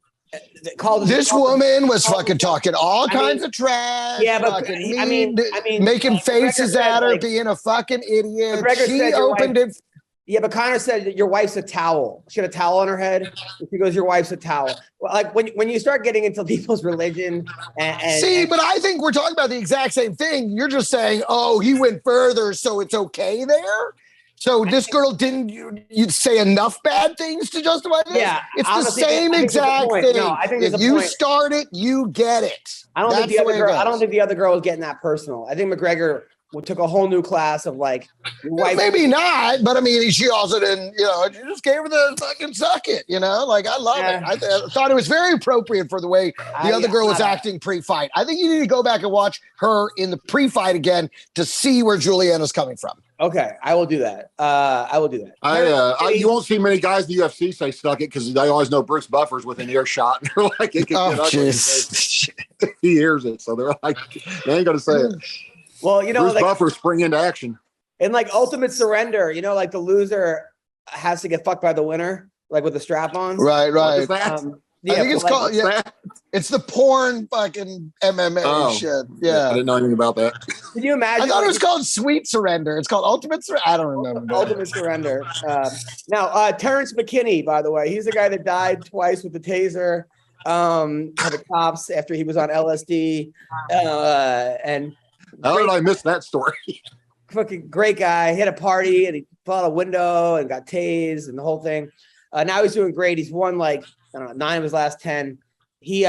This woman was fucking talking all kinds of trash. Yeah, but fucking I mean, making faces at her, like, being a fucking idiot. McGregor She said your opened wife- it. Yeah, but Connor said that your wife's a towel. She had a towel on her head. She goes, your wife's a towel. Well, like when you start getting into people's religion and but I think we're talking about the exact same thing. You're just saying, oh, he went further, so it's okay there. So this girl didn't you'd say enough bad things to justify this? Yeah, it's the honestly, same I think there's a exact point. thing. No, I think there's if a you point. start it, you get it. I don't think That's the way other it girl. I goes. don't think the other girl was getting that personal. I think McGregor took a whole new class of like your wife. Maybe not, but I mean, she also didn't, she just gave her the fucking suck it, like I love it. I thought it was very appropriate for the way the other girl was acting pre-fight. I think you need to go back and watch her in the pre-fight again to see where Juliana's coming from. Okay, I will do that. You won't see many guys in the UFC say suck it because they always know Bruce Buffer's within earshot. And they're like, it can get ugly. He hears it, so they're like, they ain't gonna say it. Well, Bruce Buffer spring into action. And like ultimate surrender, like the loser has to get fucked by the winner, like with the strap on. Right. What is that? I think it's called. Yeah, it's the porn fucking MMA shit. Yeah, I didn't know anything about that. Can you imagine? I thought it was called Sweet Surrender. It's called Ultimate Surrender. I don't remember. Ultimate Surrender. Now, Terence McKinney, by the way, he's the guy that died twice with the taser to the cops after he was on LSD. And how did I miss that story? Fucking great guy. He had a party and he fell out a window and got tased and the whole thing. Now he's doing great. He's won like 9 of his last 10. He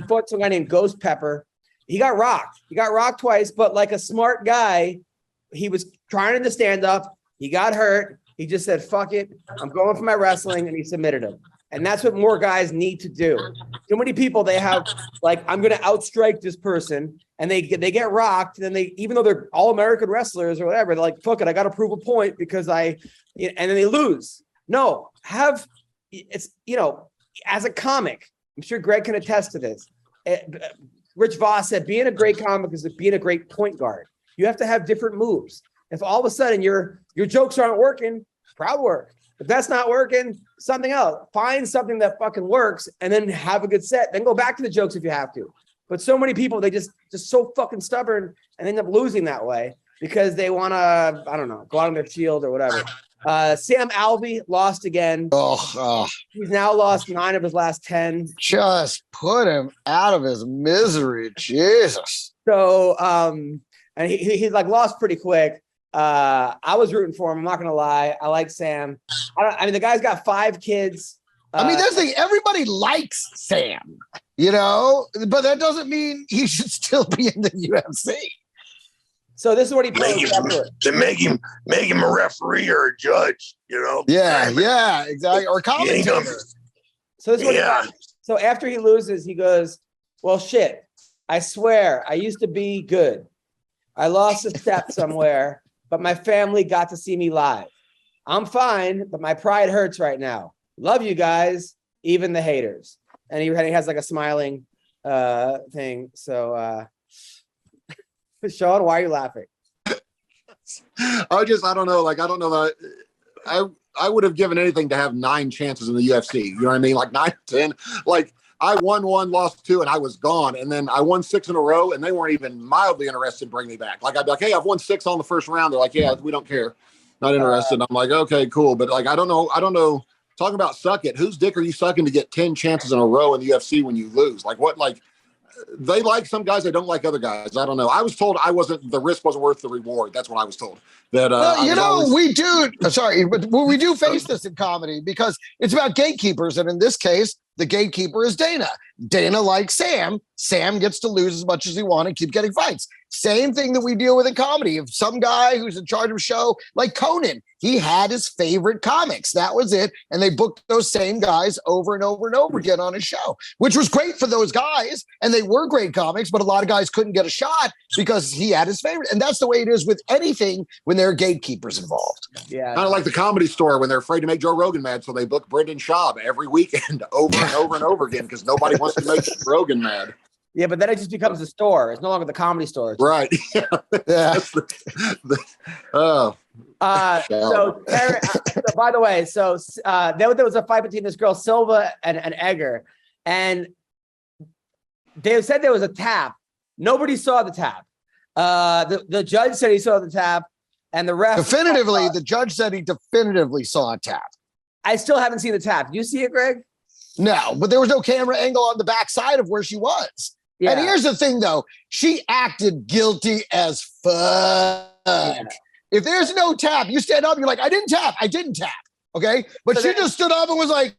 fought some guy named Ghost Pepper. He got rocked. He got rocked twice, but like a smart guy, he was trying to stand up. He got hurt. He just said, "Fuck it, I'm going for my wrestling," and he submitted him. And that's what more guys need to do. Too many people, they have like, I'm going to outstrike this person, and they get rocked. And then even though they're all American wrestlers or whatever, they're like, fuck it, I got to prove a point because and then they lose. No, as a comic, I'm sure Greg can attest to this. Rich Voss said, being a great comic is being a great point guard. You have to have different moves. If all of a sudden your jokes aren't working, crowd work. If that's not working, something else. Find something that fucking works and then have a good set. Then go back to the jokes if you have to. But so many people, they just so fucking stubborn and end up losing that way. because they want to, I don't know, go out on their shield or whatever. Sam Alvey lost again. He's now lost 9 of his last 10. Just put him out of his misery. Jesus. So, and he like lost pretty quick. I was rooting for him. I'm not going to lie. I like Sam. I mean, the guy's got 5 kids. I mean, that's the thing. Everybody likes Sam, but that doesn't mean he should still be in the UFC. So this is what he make him a referee or a judge, Yeah, exactly. Or commentator. So this is what so after he loses, he goes, well, shit, I swear I used to be good. I lost a step somewhere, but my family got to see me live. I'm fine, but my pride hurts right now. Love you guys, even the haters. And he has like a smiling thing. So Sean, why are you laughing? I don't know. Like, I don't know that I would have given anything to have 9 chances in the UFC. You know what I mean? Like 9, 10. Like, I won 1, lost 2, and I was gone. And then I won 6 in a row, and they weren't even mildly interested in bringing me back. Like, I'd be like, hey, I've won 6 on the first round. They're like, yeah, we don't care. Not interested. I'm like, okay, cool. But like, I don't know. Talking about suck it. Whose dick are you sucking to get 10 chances in a row in the UFC when you lose? Like, what? Like, they like some guys, they don't like other guys. I don't know. I was told the risk wasn't worth the reward. That's what I was told. That we do. Sorry, but we do face this in comedy because it's about gatekeepers, and in this case, the gatekeeper is Dana. Dana likes Sam. Sam gets to lose as much as he wants and keep getting fights. Same thing that we deal with in comedy. If some guy who's in charge of a show like Conan, he had his favorite comics. That was it. And they booked those same guys over and over and over again on his show, which was great for those guys. And they were great comics, but a lot of guys couldn't get a shot because he had his favorite. And that's the way it is with anything when there are gatekeepers involved. Yeah. Kind of like the Comedy Store when they're afraid to make Joe Rogan mad. So they book Brendan Schaub every weekend over and over and over again because nobody wants to make Rogan mad. Yeah, but then it just becomes a store. It's no longer the Comedy Store. Right. Yeah. So, by the way, there was a fight between this girl Silva and Egger, and they said there was a tap. Nobody saw the tap. The judge said he saw the tap, and the ref the judge said he definitively saw a tap. I still haven't seen the tap. Do you see it, Greg? No, but there was no camera angle on the backside of where she was. Yeah. And here's the thing, though. She acted guilty as fuck. Yeah. If there's no tap, you stand up, you're like, I didn't tap. Okay? But so she just stood up and was like.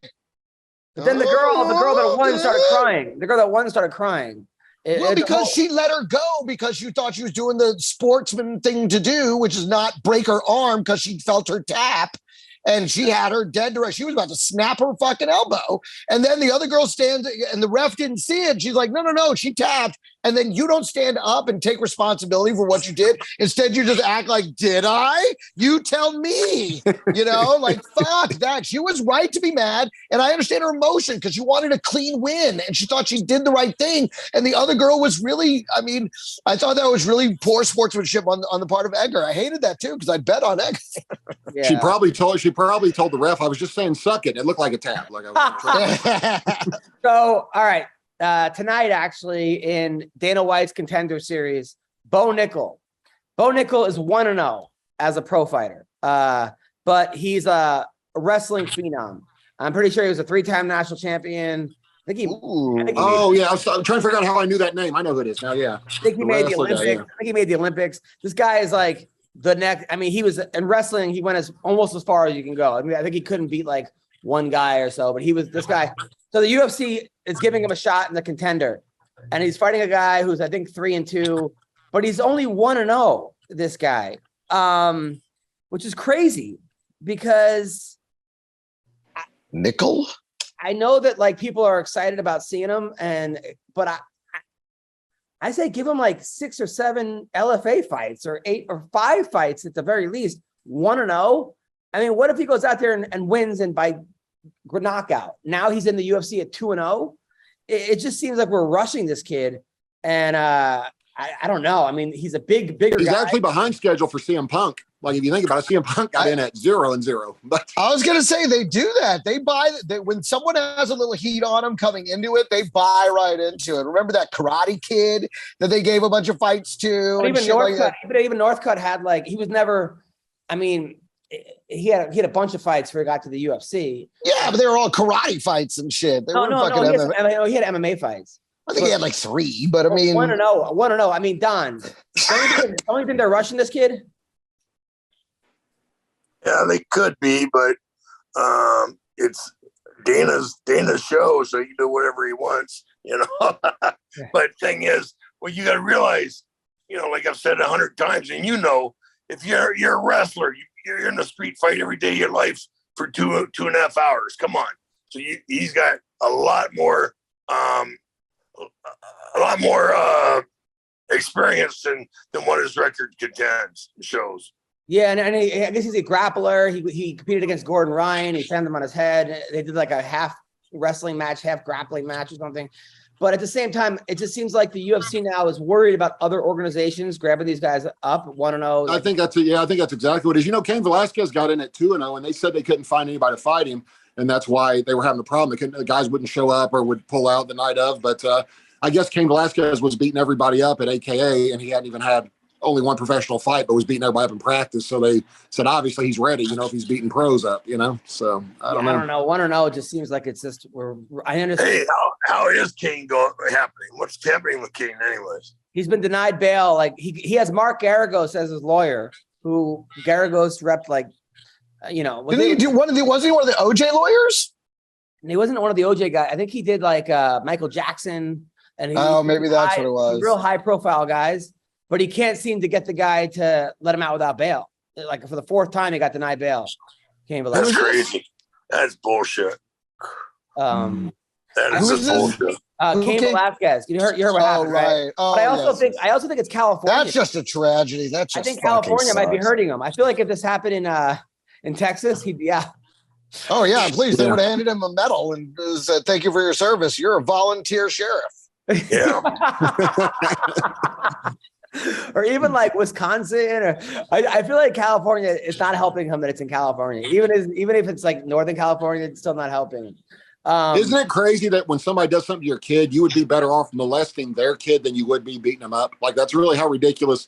But then the girl that won started crying. The girl that won started crying. Because she let her go because she thought she was doing the sportsman thing to do, which is not break her arm because she felt her tap. And she had her dead direct. She was about to snap her fucking elbow. And then the other girl stands and the ref didn't see it. She's like, no, she tapped. And then you don't stand up and take responsibility for what you did. Instead, you just act like, did I? You tell me, like, fuck that. She was right to be mad. And I understand her emotion because she wanted a clean win. And she thought she did the right thing. And the other girl was really, I thought that was really poor sportsmanship on the part of Edgar. I hated that too because I bet on Edgar. Yeah. She probably told the ref, I was just saying, suck it. It looked like a tap. Like I was So, all right. Tonight, actually, in Dana White's Contender Series, Bo Nickel. Bo Nickel is 1-0 as a pro fighter, but he's a wrestling phenom. I'm pretty sure he was a 3-time national champion. I think I'm trying to figure out how I knew that name. I know who it is now. Yeah, I think he made the Olympics. I think he made the Olympics. This guy is like the next. I mean, he was in wrestling. He went almost as far as you can go. I mean, I think he couldn't beat like one guy or so, but he was this guy. So the UFC is giving him a shot in the Contender, and he's fighting a guy who's I think 3-2, but he's only 1-0. This guy, which is crazy because Nickel. I know that like people are excited about seeing him, but I say give him like 6 or 7 LFA fights or 8 or 5 fights at the very least. 1-0. I mean, what if he goes out there and wins and by knockout? Now he's in the UFC at 2-0. It just seems like we're rushing this kid, and I don't know. I mean, he's a bigger. He's guy. actually behind schedule for CM Punk. Like if you think about it, CM Punk got in at 0-0. But I was gonna say they do that. They when someone has a little heat on them coming into it, they buy right into it. Remember that Karate Kid that they gave a bunch of fights to? But and even shit like Northcutt, that? but even Northcutt had like he was never. I mean, he had a bunch of fights before he got to the UFC. Yeah, but they were all karate fights and shit. They weren't fucking MMA. He had MMA fights. I think he had like 3, but I mean, 1-0. I mean, Don. Don't you think they're rushing this kid? Yeah, they could be, but it's Dana's show, so he can do whatever he wants, you know. But thing is, well, you got to realize, you know, like I've said 100 times, and you know, if you're a wrestler, you're in a street fight every day of your life for 2.5 hours. Come on, so he's got a lot more experience than what his record contends shows. Yeah, and I guess he's a grappler. He competed against Gordon Ryan. He slammed him on his head. They did like a half wrestling match, half grappling match or something. But at the same time, it just seems like the UFC now is worried about other organizations grabbing these guys up 1-0. I think that's exactly what it is. You know, Cain Velasquez got in at 2-0, and they said they couldn't find anybody to fight him, and that's why they were having a problem. The guys wouldn't show up or would pull out the night of. But I guess Cain Velasquez was beating everybody up at AKA, and he hadn't even had only one professional fight, but was beating everybody up in practice. So they said, obviously he's ready, you know, if he's beating pros up, you know? So I don't know. 1-0 just seems like it's just, I understand. Hey, how is Cain happening? What's happening with Cain anyways? He's been denied bail. Like he has Mark Garagos as his lawyer, who Garagos repped like, you know. Wasn't he one of the OJ lawyers? And he wasn't one of the OJ guys. I think he did like Michael Jackson. And maybe that's what it was. Real high profile guys. But he can't seem to get the guy to let him out without bail. Like for the 4th time, he got denied bail. That's crazy. That's bullshit. That is just bullshit. Cain Velasquez. You heard what happened, right? Oh, but I also think it's California. That's just a tragedy. I think California might be hurting him. I feel like if this happened in Texas, he'd be out. Oh yeah, please. They would have handed him a medal and said, "Thank you for your service. You're a volunteer sheriff." Yeah. Or even like Wisconsin, or I feel like California is not helping him that it's in California. Even if it's like Northern California, it's still not helping. Isn't it crazy that when somebody does something to your kid, you would be better off molesting their kid than you would be beating them up? Like that's really how ridiculous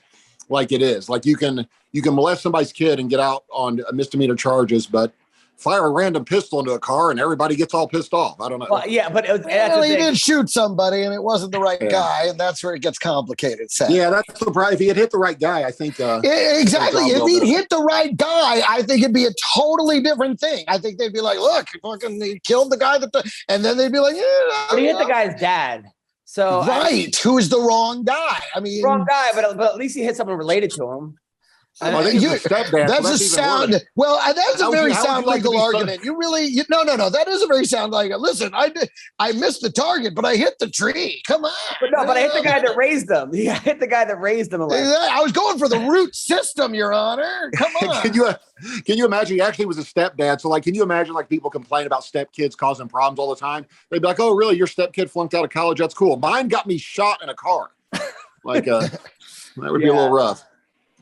like it is. Like you can molest somebody's kid and get out on misdemeanor charges, but fire a random pistol into a car and everybody gets all pissed off. I don't know. Well, yeah, but he did shoot somebody and it wasn't the right guy, and that's where it gets complicated. Sadly. Yeah, that's the problem. If he had hit the right guy, I think exactly. If he'd hit the right guy, I think it'd be a totally different thing. I think they'd be like, "Look, he killed the guy and then they'd be like, "Yeah." But he hit the guy's dad. So who's the wrong guy? I mean, wrong guy, but at least he hit someone related to him. I think it's a stepdad. That's a sound. Well, that's a very sound legal argument. No. That is a very sound legal. Listen, I missed the target, but I hit the tree. Come on. But I hit the guy that raised them. I hit the guy that raised them. I was going for the root system, Your Honor. Come on. Can you imagine? He actually was a stepdad. So, like, can you imagine like people complain about stepkids causing problems all the time? They'd be like, "Oh, really? Your stepkid flunked out of college? That's cool. Mine got me shot in a car." Like, that would be a little rough.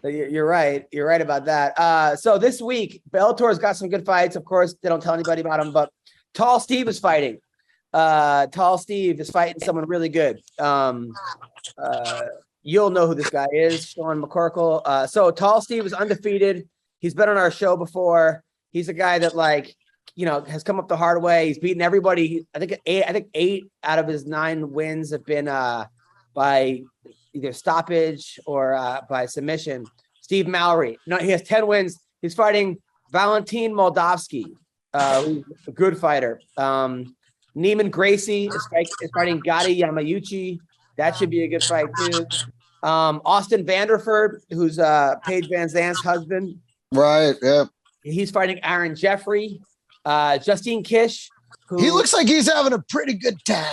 You're right. You're right about that. So this week, Bellator's got some good fights. Of course, they don't tell anybody about them, but Tall Steve is fighting. Tall Steve is fighting someone really good. You'll know who this guy is, Sean McCorkle. So Tall Steve is undefeated. He's been on our show before. He's a guy that, like, you know, has come up the hard way. He's beaten everybody. I think 8 out of his 9 wins have been by either stoppage or by submission. Steve Mallory. No, he has 10 wins. He's fighting Valentin Moldavsky, who's a good fighter. Neiman Gracie is fighting Gatti Yamauchi. That should be a good fight too. Austin Vanderford, who's Paige Van Zandt's husband. Right, yeah. He's fighting Aaron Jeffrey. Justine Kish. He looks like he's having a pretty good time.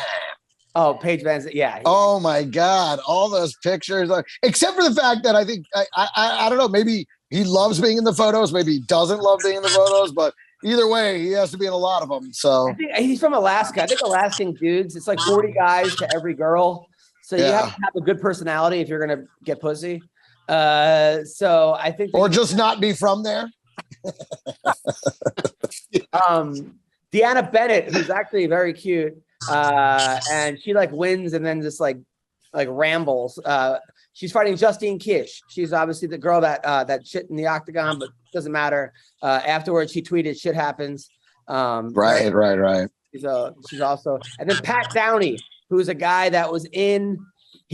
Oh, Paige Van Zandt, yeah. Oh my God, all those pictures. Except for the fact that I think I don't know. Maybe he loves being in the photos. Maybe he doesn't love being in the photos. But either way, he has to be in a lot of them. So I think he's from Alaska. I think Alaskan dudes. It's like 40 guys to every girl. So you have to have a good personality if you're gonna get pussy. So I think, or just not be from there. Deanna Bennett, who's actually very cute, and she like wins and then just like rambles. She's fighting Justine Kish. She's obviously the girl that shit in the octagon, but doesn't matter. Afterwards, she tweeted, "Shit happens." Right. She's also, and then Pat Downey, who's a guy that was he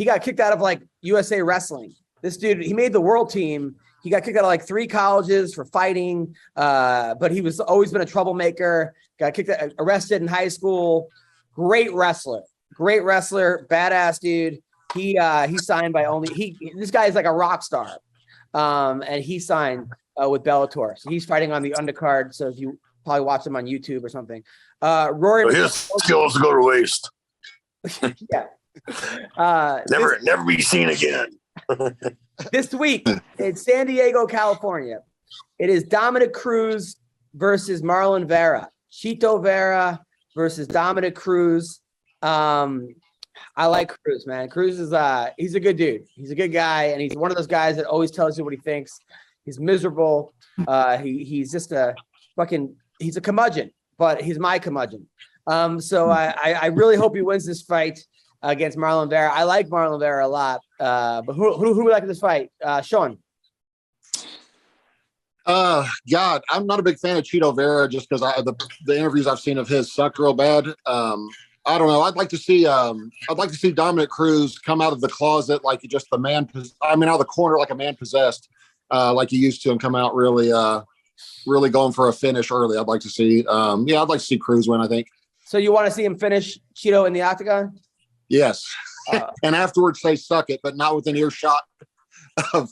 got kicked out of like USA Wrestling. This dude, he made the world team. He got kicked out of like 3 colleges for fighting, but he was always been a troublemaker. Got arrested in high school. Great wrestler, badass dude. He signed by this guy is like a rock star, and he signed with Bellator. So he's fighting on the undercard. So if you probably watch him on YouTube or something, Rory. His skills go to waste. Yeah. Never be seen again. This week in San Diego, California, it is Dominic Cruz versus Marlon Vera. Chito Vera versus Dominic Cruz. I like Cruz, man. Cruz is he's a good dude. He's a good guy, and he's one of those guys that always tells you what he thinks. He's miserable. He's just he's a curmudgeon, but he's my curmudgeon. So I really hope he wins this fight against Marlon Vera. I like Marlon Vera a lot. But who would like this fight? Sean. God, I'm not a big fan of Chito Vera just because the interviews I've seen of his suck real bad. I don't know. I'd like to see Dominic Cruz come out of the closet like just the man. Out of the corner like a man possessed, like he used to, and come out really going for a finish early. I'd like to see. I'd like to see Cruz win, I think. So you want to see him finish Chito in the octagon? Yes, and afterwards say suck it, but not within earshot of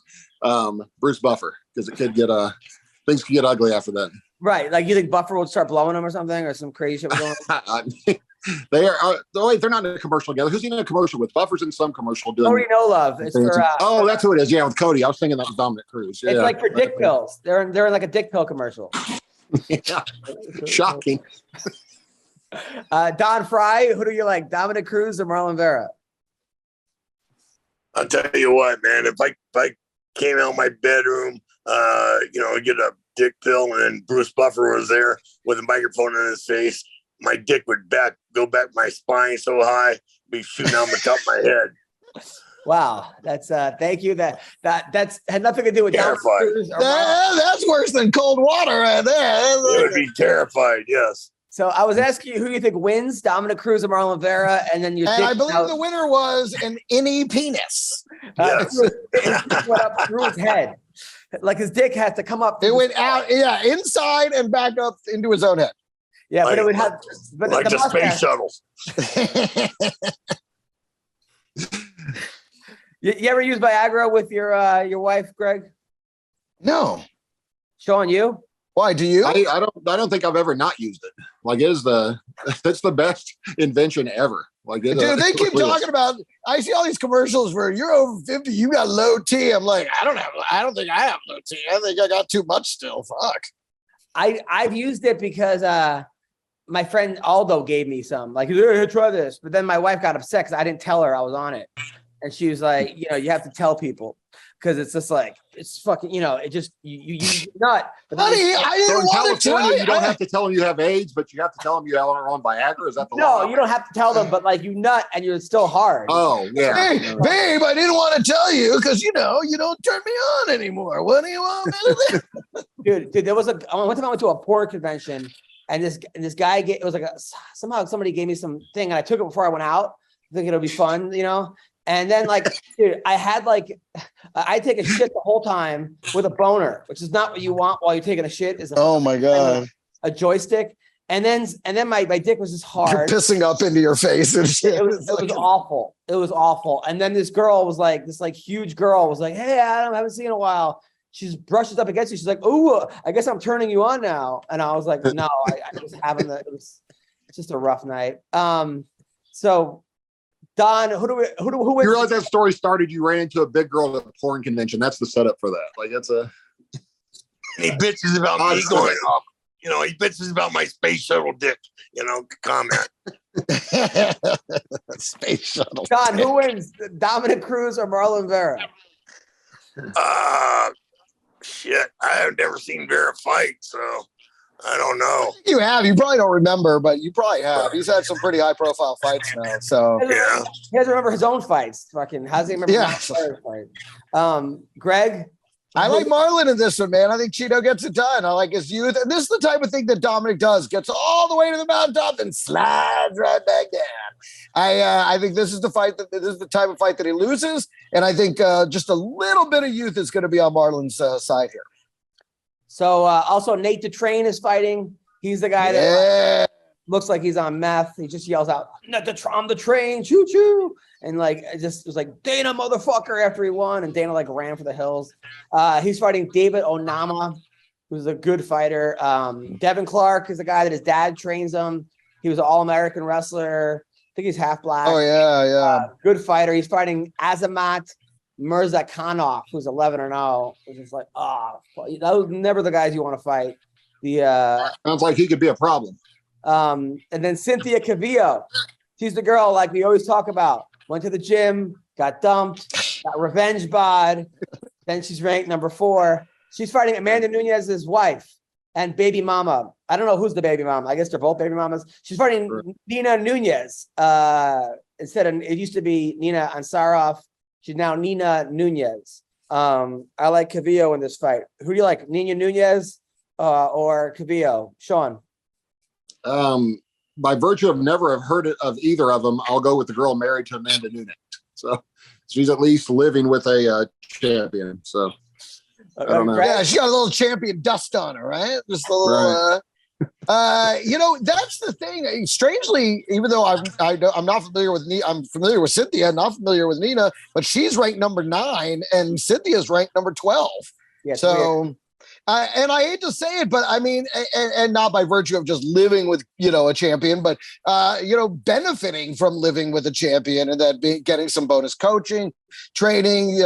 Bruce Buffer, because it could get things could get ugly after that. Right, like you think Buffer would start blowing him or something, or some crazy shit going on? They're not in a commercial together. Who's he in a commercial with? Buffer's in some commercial doing. Cody No Love. It's for, that's who it is. Yeah, with Cody. I was thinking that was Dominic Cruz. It's like for dick pills. They're in like a dick pill commercial. Yeah. Shocking. Don Frye, who do you like, Dominic Cruz or Marlon Vera? I'll tell you what, man. If I came out of my bedroom, get a dick pill, and then Bruce Buffer was there with a microphone in his face, my dick would go back my spine so high, be shooting out the top of my head. Wow, that's thank you. That's had nothing to do with Dominic Cruz. That's worse than cold water right there. It would be terrified, yes. So I was asking you who you think wins, Dominic Cruz or Marlon Vera, and then I believe the winner was an innie penis. Yes. It went up through his head, like his dick had to come up. It went out, inside and back up into his own head. Yeah, but it would have, but like the space shuttles. You ever use Viagra with your wife, Greg? No. Sean, you? Why do you? I don't think I've ever not used it. Like that's the best invention ever. Like dude, they keep talking about. I see all these commercials where you're over 50, you got low T. I'm like, I don't think I have low T. I think I got too much still. Fuck. I've used it because my friend Aldo gave me some. Like, hey, try this. But then my wife got upset because I didn't tell her I was on it, and she was like, you have to tell people. Because it's just like, it's fucking, it just, you nut. Honey, I didn't want to tell you. You don't have to tell them you have AIDS, but you have to tell them you are on Viagra. Is that the law? law? No, you don't have to tell them, but like you nut and you're still hard. Oh, yeah. Hey, babe, I didn't want to tell you because, you don't turn me on anymore. What do you want me to do? Dude, there was one time I went to a porn convention and this guy, it was like somehow somebody gave me some thing and I took it before I went out, thinking it'll be fun, And then, dude, I take a shit the whole time with a boner, which is not what you want while you're taking a shit. Oh my god, a joystick, and then my dick was just hard, you're pissing up into your face and shit. It was awful. It was awful. And then this girl was like, huge girl was like, "Hey, Adam, I haven't seen you in a while." She just brushes up against you. She's like, "Oh, I guess I'm turning you on now." And I was like, "No, I was having it's just a rough night." So. Don, who you realize that story started? You ran into a big girl at a porn convention. That's the setup for that. Like that's he bitches about me going up. He bitches about my space shuttle dick. Comment. Space shuttle. Don, who wins, Dominic Cruz or Marlon Vera? Shit, I have never seen Vera fight, so I don't know. You have. You probably don't remember, but you probably have. He's had some pretty high-profile fights now. So Yeah. He doesn't remember his own fights. Fucking, how does he remember Yeah. his own fight? Greg? I like Marlon in this one, man. I think Cheeto gets it done. I like his youth. And this is the type of thing that Dominic does. Gets all the way to the mountaintop and slides right back down. I think this is the fight this is the type of fight that he loses. And I think just a little bit of youth is going to be on Marlon's side here. So also Nate DeTrain is fighting. He's the guy that looks like he's on meth. He just yells out, "I'm the train, choo choo," and like it just was like Dana motherfucker after he won, and Dana like ran for the hills. He's fighting David Onama, who's a good fighter. Devin Clark is the guy that his dad trains him. He was an All-American wrestler. I think he's half black. Oh yeah. Good fighter. He's fighting Azamat Mirzakhanov, who's 11-0. It's just like, those never the guys you want to fight. Sounds like he could be a problem. And then Cynthia Cavillo. She's the girl like we always talk about. Went to the gym, got dumped, got revenge bod. Then she's ranked number 4. She's fighting Amanda Nunes's wife and baby mama. I don't know who's the baby mama. I guess they're both baby mamas. She's fighting Nina Nunez. Instead of it used to be Nina Ansaroff. She's now Nina Nunez. I like Cavillo in this fight. Who do you like, Nina Nunez or Cavillo? Sean? By virtue of never have heard of either of them, I'll go with the girl married to Amanda Nunes. So she's at least living with a champion. So I don't know. Yeah, she got a little champion dust on her, right? Just a little. That's the thing. Strangely, even though I'm not familiar with I'm familiar with Cynthia, not familiar with Nina, but she's ranked number 9 and Cynthia's ranked number 12. Yeah, so. And I hate to say it, but I mean, and not by virtue of just living with, a champion, but, benefiting from living with a champion and that getting some bonus coaching, training,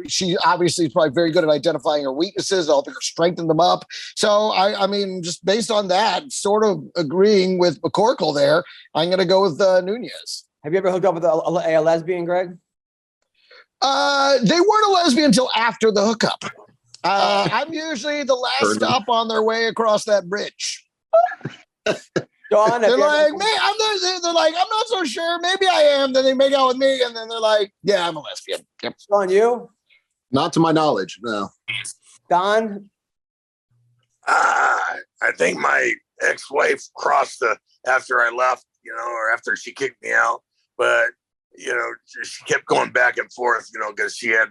she obviously is probably very good at identifying her weaknesses, helping her strengthen them up. So, I mean, just based on that, sort of agreeing with McCorkle there, I'm going to go with Nunez. Have you ever hooked up with a lesbian, Greg? They weren't a lesbian until after the hookup. I'm usually the last stop on their way across that bridge. Dawn, they're like, man, they're like, I'm not so sure. Maybe I am. Then they make out with me, and then they're like, yeah, I'm a lesbian. Yep. Sean, you? Not to my knowledge, no. Don? I think my ex-wife crossed after I left, or after she kicked me out. But, she kept going back and forth, because she had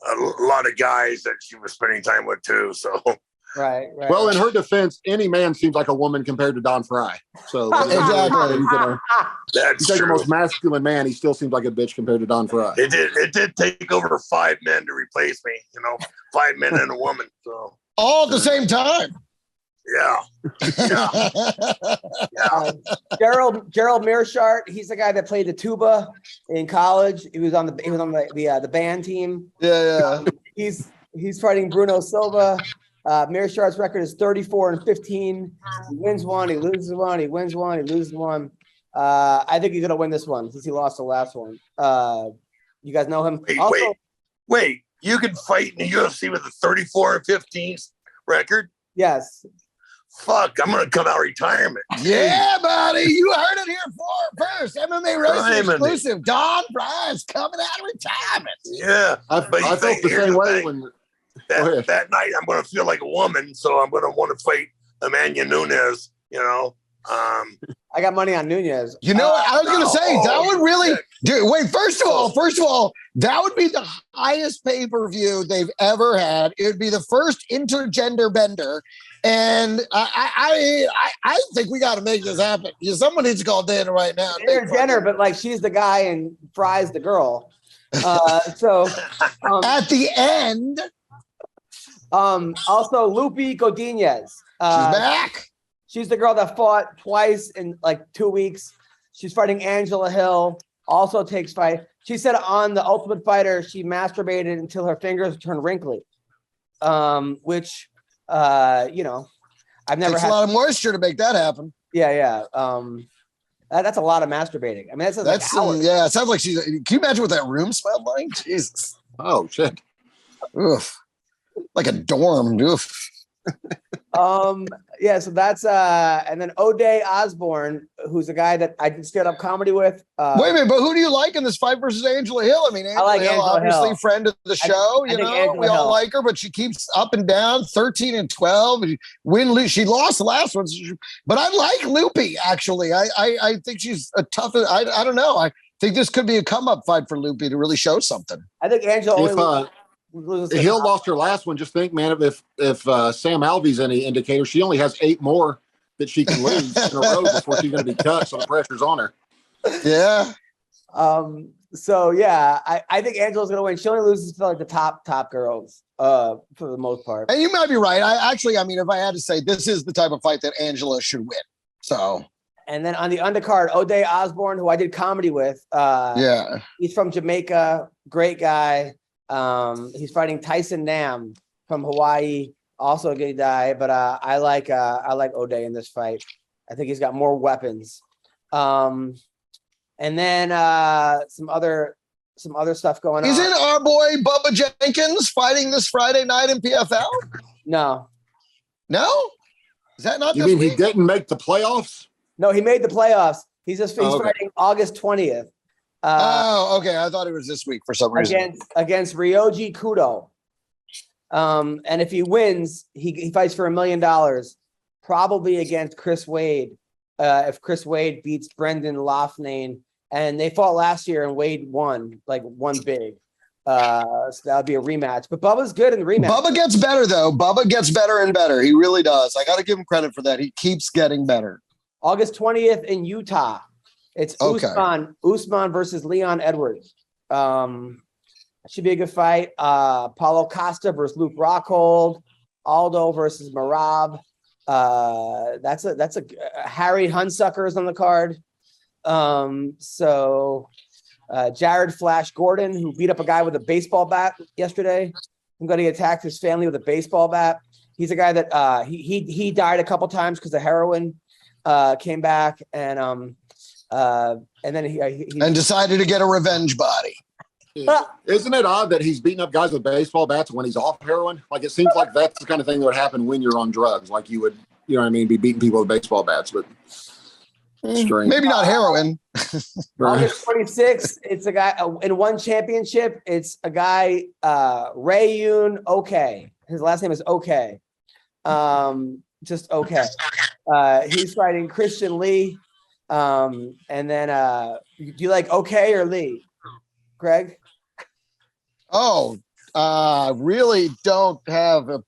a lot of guys that she was spending time with too. So right. Well, in her defense, any man seems like a woman compared to Don Frye. So exactly. That's true. The most true. masculine man, he still seems like a bitch compared to Don Frye. It did take over 5 men to replace me. 5 men and a woman. So all at the same time. Yeah. Gerald Mearshart, he's the guy that played the tuba in college. He was on the band team. Yeah. He's fighting Bruno Silva. Mearshart's record is 34-15. He wins one, he loses one, he wins one, he loses one. I think he's gonna win this one since he lost the last one. You guys know him? Wait, you can fight in the UFC with a 34-15 record? Yes. Fuck, I'm gonna come out of retirement. Yeah, buddy, you heard it here first. MMA Roasted exclusive. Don Frye's coming out of retirement. Yeah, I felt the same way when that night I'm gonna feel like a woman, so I'm gonna want to fight Amanda Nunes. I got money on Nunez. I was gonna say that would really wait. First of all, that would be the highest pay-per-view they've ever had. It would be the first intergender bender. And I think we got to make this happen. Someone needs to call Dana right now. Intergender, but like she's the guy and Frye's the girl. So at the end, also Lupi Godinez. She's back. She's the girl that fought twice in like 2 weeks. She's fighting Angela Hill. Also takes fight. She said on the Ultimate Fighter she masturbated until her fingers turned wrinkly, which. I've never takes had a lot of moisture to make that happen. Yeah. That's a lot of masturbating. I mean, that's it sounds like she's. Can you imagine what that room smelled like? Jesus. Oh shit. Oof. Like a dorm. Oof. Yeah, so that's and then O'Day Osborne, who's a guy that I did stand-up comedy with. Wait a minute, but who do you like in this fight versus Angela Hill? I mean, Angela like Hill, Angela obviously Hill. friend of the show. I think we Angela all Hill. like her, but she keeps up and down, 13-12. Lose. She lost the last one, but I like Loopy. Actually, I think she's a tough. I don't know. I think this could be a come-up fight for Loopy to really show something. I think Angela. If Hill lost her last one, just think, man, if Sam Alvey's any indicator, she only has 8 more that she can lose in a row before she's going to be cut. So the pressure's on her. Yeah. So yeah, I think Angela's going to win. She only loses to like the top girls for the most part. And you might be right. I mean, if I had to say, this is the type of fight that Angela should win. So. And then on the undercard, O'Day Osborne, who I did comedy with. Yeah. He's from Jamaica. Great guy. He's fighting Tyson Nam from Hawaii, also a good guy, but I like O'Day in this fight. I think he's got more weapons. And then some other stuff going on. Isn't our boy Bubba Jenkins fighting this Friday night in PFL? No. Is that not? You mean he didn't make the playoffs? No, he made the playoffs. He's fighting August 20th. Okay. I thought it was this week for some reason. Against Ryoji Kudo. And if he wins, he fights for $1 million, probably against Chris Wade. If Chris Wade beats Brendan Loughnane, and they fought last year and Wade won big. So that would be a rematch. But Bubba's good in the rematch. Bubba gets better though. Bubba gets better and better. He really does. I got to give him credit for that. He keeps getting better. August 20th in Utah. It's Usman versus Leon Edwards. Should be a good fight. Paulo Costa versus Luke Rockhold. Aldo versus Marab. That's a Harry Hunsucker on the card. Jared Flash Gordon, who beat up a guy with a baseball bat yesterday. I'm going to attack his family with a baseball bat. He's a guy that he died a couple times because of heroin. Came back and then he decided to get a revenge body. Isn't it odd that he's beating up guys with baseball bats when he's off heroin? Like, it seems like that's the kind of thing that would happen when you're on drugs. Like, you would, you know what I mean, be beating people with baseball bats, but strange. Maybe not heroin. August 26th, it's a guy in one championship. It's a guy, Rayun Okay. His last name is Okay. Just Okay. He's fighting Christian Lee. And then do you like Okay or Lee, Greg? Really don't have a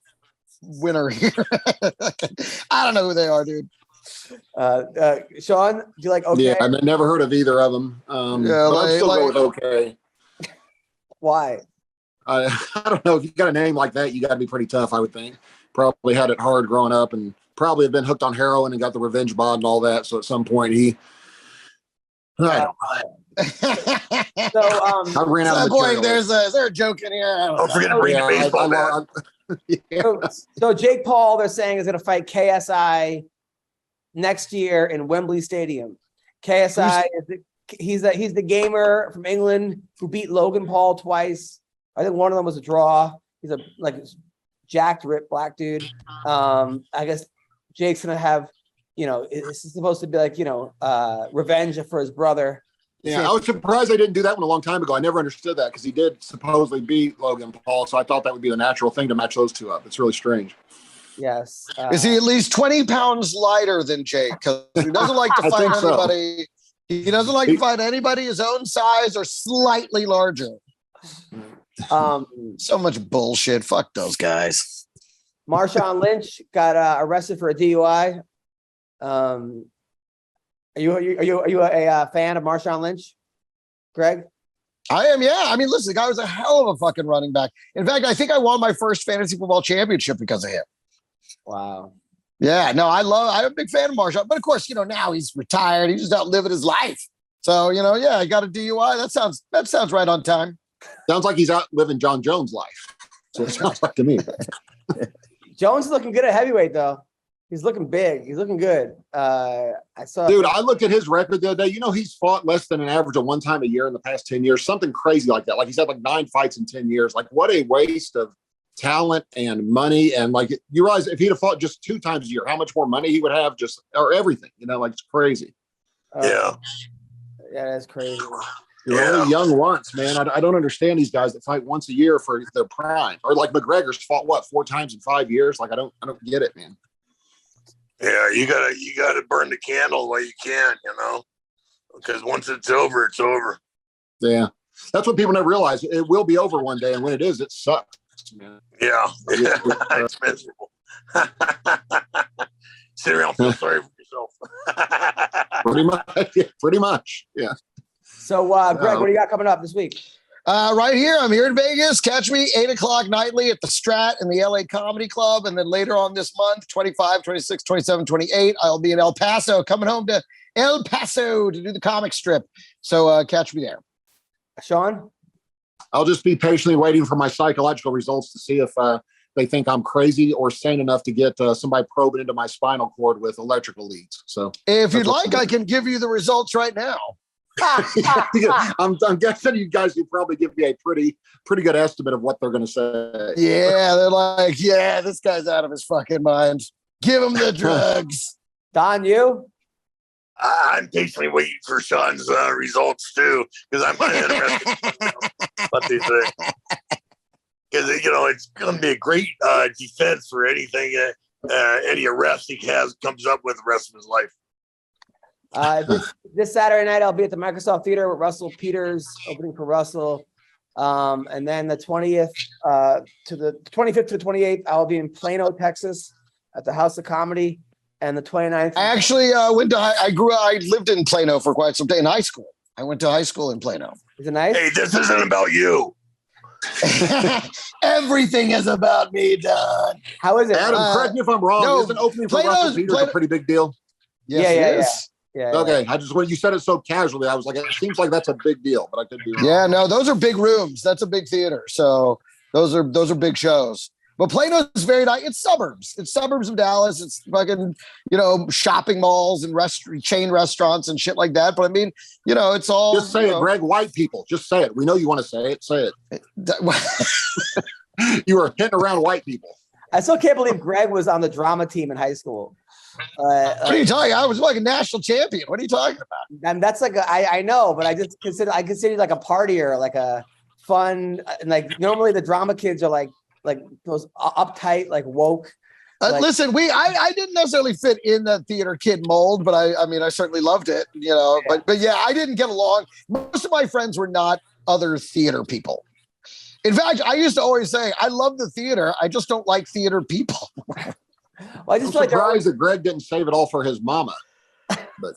winner here. I don't know who they are, dude. Sean, do you like Okay? Yeah, I've never heard of either of them. But I'm still go with Okay. Why? I don't know. If you got a name like that, you got to be pretty tough, I would think. Probably had it hard growing up and probably have been hooked on heroin and got the revenge bod and all that. So at some point I ran out of material. Is there a joke in here? Don't forget to bring the baseball bat. So Jake Paul, they're saying, is going to fight KSI next year in Wembley Stadium. KSI he's the gamer from England who beat Logan Paul twice. I think one of them was a draw. He's a jacked, ripped black dude. I guess Jake's gonna have, this is supposed to be revenge for his brother. Yeah, I was surprised they didn't do that one a long time ago. I never understood that because he did supposedly beat Logan Paul, so I thought that would be the natural thing to match those two up. It's really strange. Yes. Is he at least 20 pounds lighter than Jake? Because he doesn't like to fight anybody. So. He doesn't like to fight anybody his own size or slightly larger. So much bullshit. Fuck those guys. Marshawn Lynch got arrested for a DUI. Are you a fan of Marshawn Lynch, Greg? I am, yeah. I mean, listen, the guy was a hell of a fucking running back. In fact, I think I won my first fantasy football championship because of him. Wow. Yeah, no, I'm a big fan of Marshawn. But of course, now he's retired. He's just out living his life. So, yeah, he got a DUI. That sounds right on time. Sounds like he's out living John Jones' life. So it sounds like to me. Jones is looking good at heavyweight, though. He's looking big. He's looking good. I saw. Dude, I looked at his record the other day. You know, he's fought less than an average of one time a year in the past 10 years, something crazy like that. Like he's had like 9 fights in 10 years. Like what a waste of talent and money. And like you realize if he'd have fought just 2 times a year, how much more money he would have or everything, you know, like it's crazy. Yeah, that's crazy. You're only young once, man. I don't understand these guys that fight once a year for their prime. Or like McGregor's fought 4 times in 5 years. Like I don't get it, man. Yeah, you gotta burn the candle while you can, you know, because once it's over, it's over. Yeah, that's what people never realize. It will be over one day, and when it is, it sucks, man. Yeah. It's miserable. Sit around, feel sorry for yourself. Pretty much. Yeah. So, Greg, what do you got coming up this week? Right here. I'm here in Vegas. Catch me 8:00 nightly at the Strat in the LA Comedy Club. And then later on this month, 25, 26, 27, 28, I'll be in El Paso, coming home to El Paso to do the comic strip. So catch me there. Sean? I'll just be patiently waiting for my psychological results to see if they think I'm crazy or sane enough to get somebody probing into my spinal cord with electrical leads. So if you'd like, I can give you the results right now. I'm guessing you guys can probably give me a pretty good estimate of what they're going to say. Yeah, they're like, yeah, this guy's out of his fucking mind. Give him the drugs. Don, you? I'm patiently waiting for Sean's results too, because I'm not interested in what they say. Because you know it's going to be a great defense for anything, any arrest he comes up with the rest of his life. This Saturday night, I'll be at the Microsoft Theater with Russell Peters, opening for Russell. And then the 20th to the 25th to the 28th, I'll be in Plano, Texas at the House of Comedy. And the 29th. I actually I lived in Plano for quite some time in high school. I went to high school in Plano. Is it nice? Hey, this isn't about you. Everything is about me, Don. How is it? Adam, correct me if I'm wrong. No, Isn't opening for Russell Peters a pretty big deal? Yes, Yeah. Okay, when you said it so casually, I was like, it seems like that's a big deal, but I could be wrong. Yeah, no, those are big rooms. That's a big theater. So those are big shows. But Plano is very nice. It's suburbs. It's suburbs of Dallas. It's fucking, shopping malls and chain restaurants and shit like that. But I mean, it's all. Just say it, Greg. White people. Just say it. We know you want to say it. Say it. You were hitting around white people. I still can't believe Greg was on the drama team in high school. What are you talking? I was like a national champion. What are you talking about? And that's like I know, but I consider like a partier, like a fun. Like normally the drama kids are like those uptight, like woke. Listen, I didn't necessarily fit in that theater kid mold, but I mean, I certainly loved it, Yeah. But yeah, I didn't get along. Most of my friends were not other theater people. In fact, I used to always say, I love the theater. I just don't like theater people. Well, I just I'm feel surprised that Greg didn't save it all for his mama. But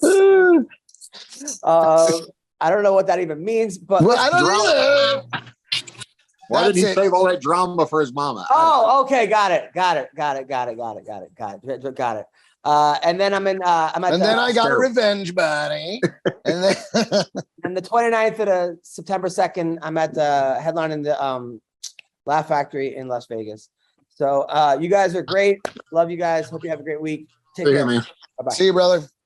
I don't know what that even means, but I don't either. Why did he save all that drama for his mama? Oh, okay, got it. And then I'm at then I got a revenge buddy. And then and the 29th of September 2nd, I'm at the headline in the Laugh Factory in Las Vegas. So you guys are great. Love you guys. Hope you have a great week. Take care, man. Bye-bye. See you, brother.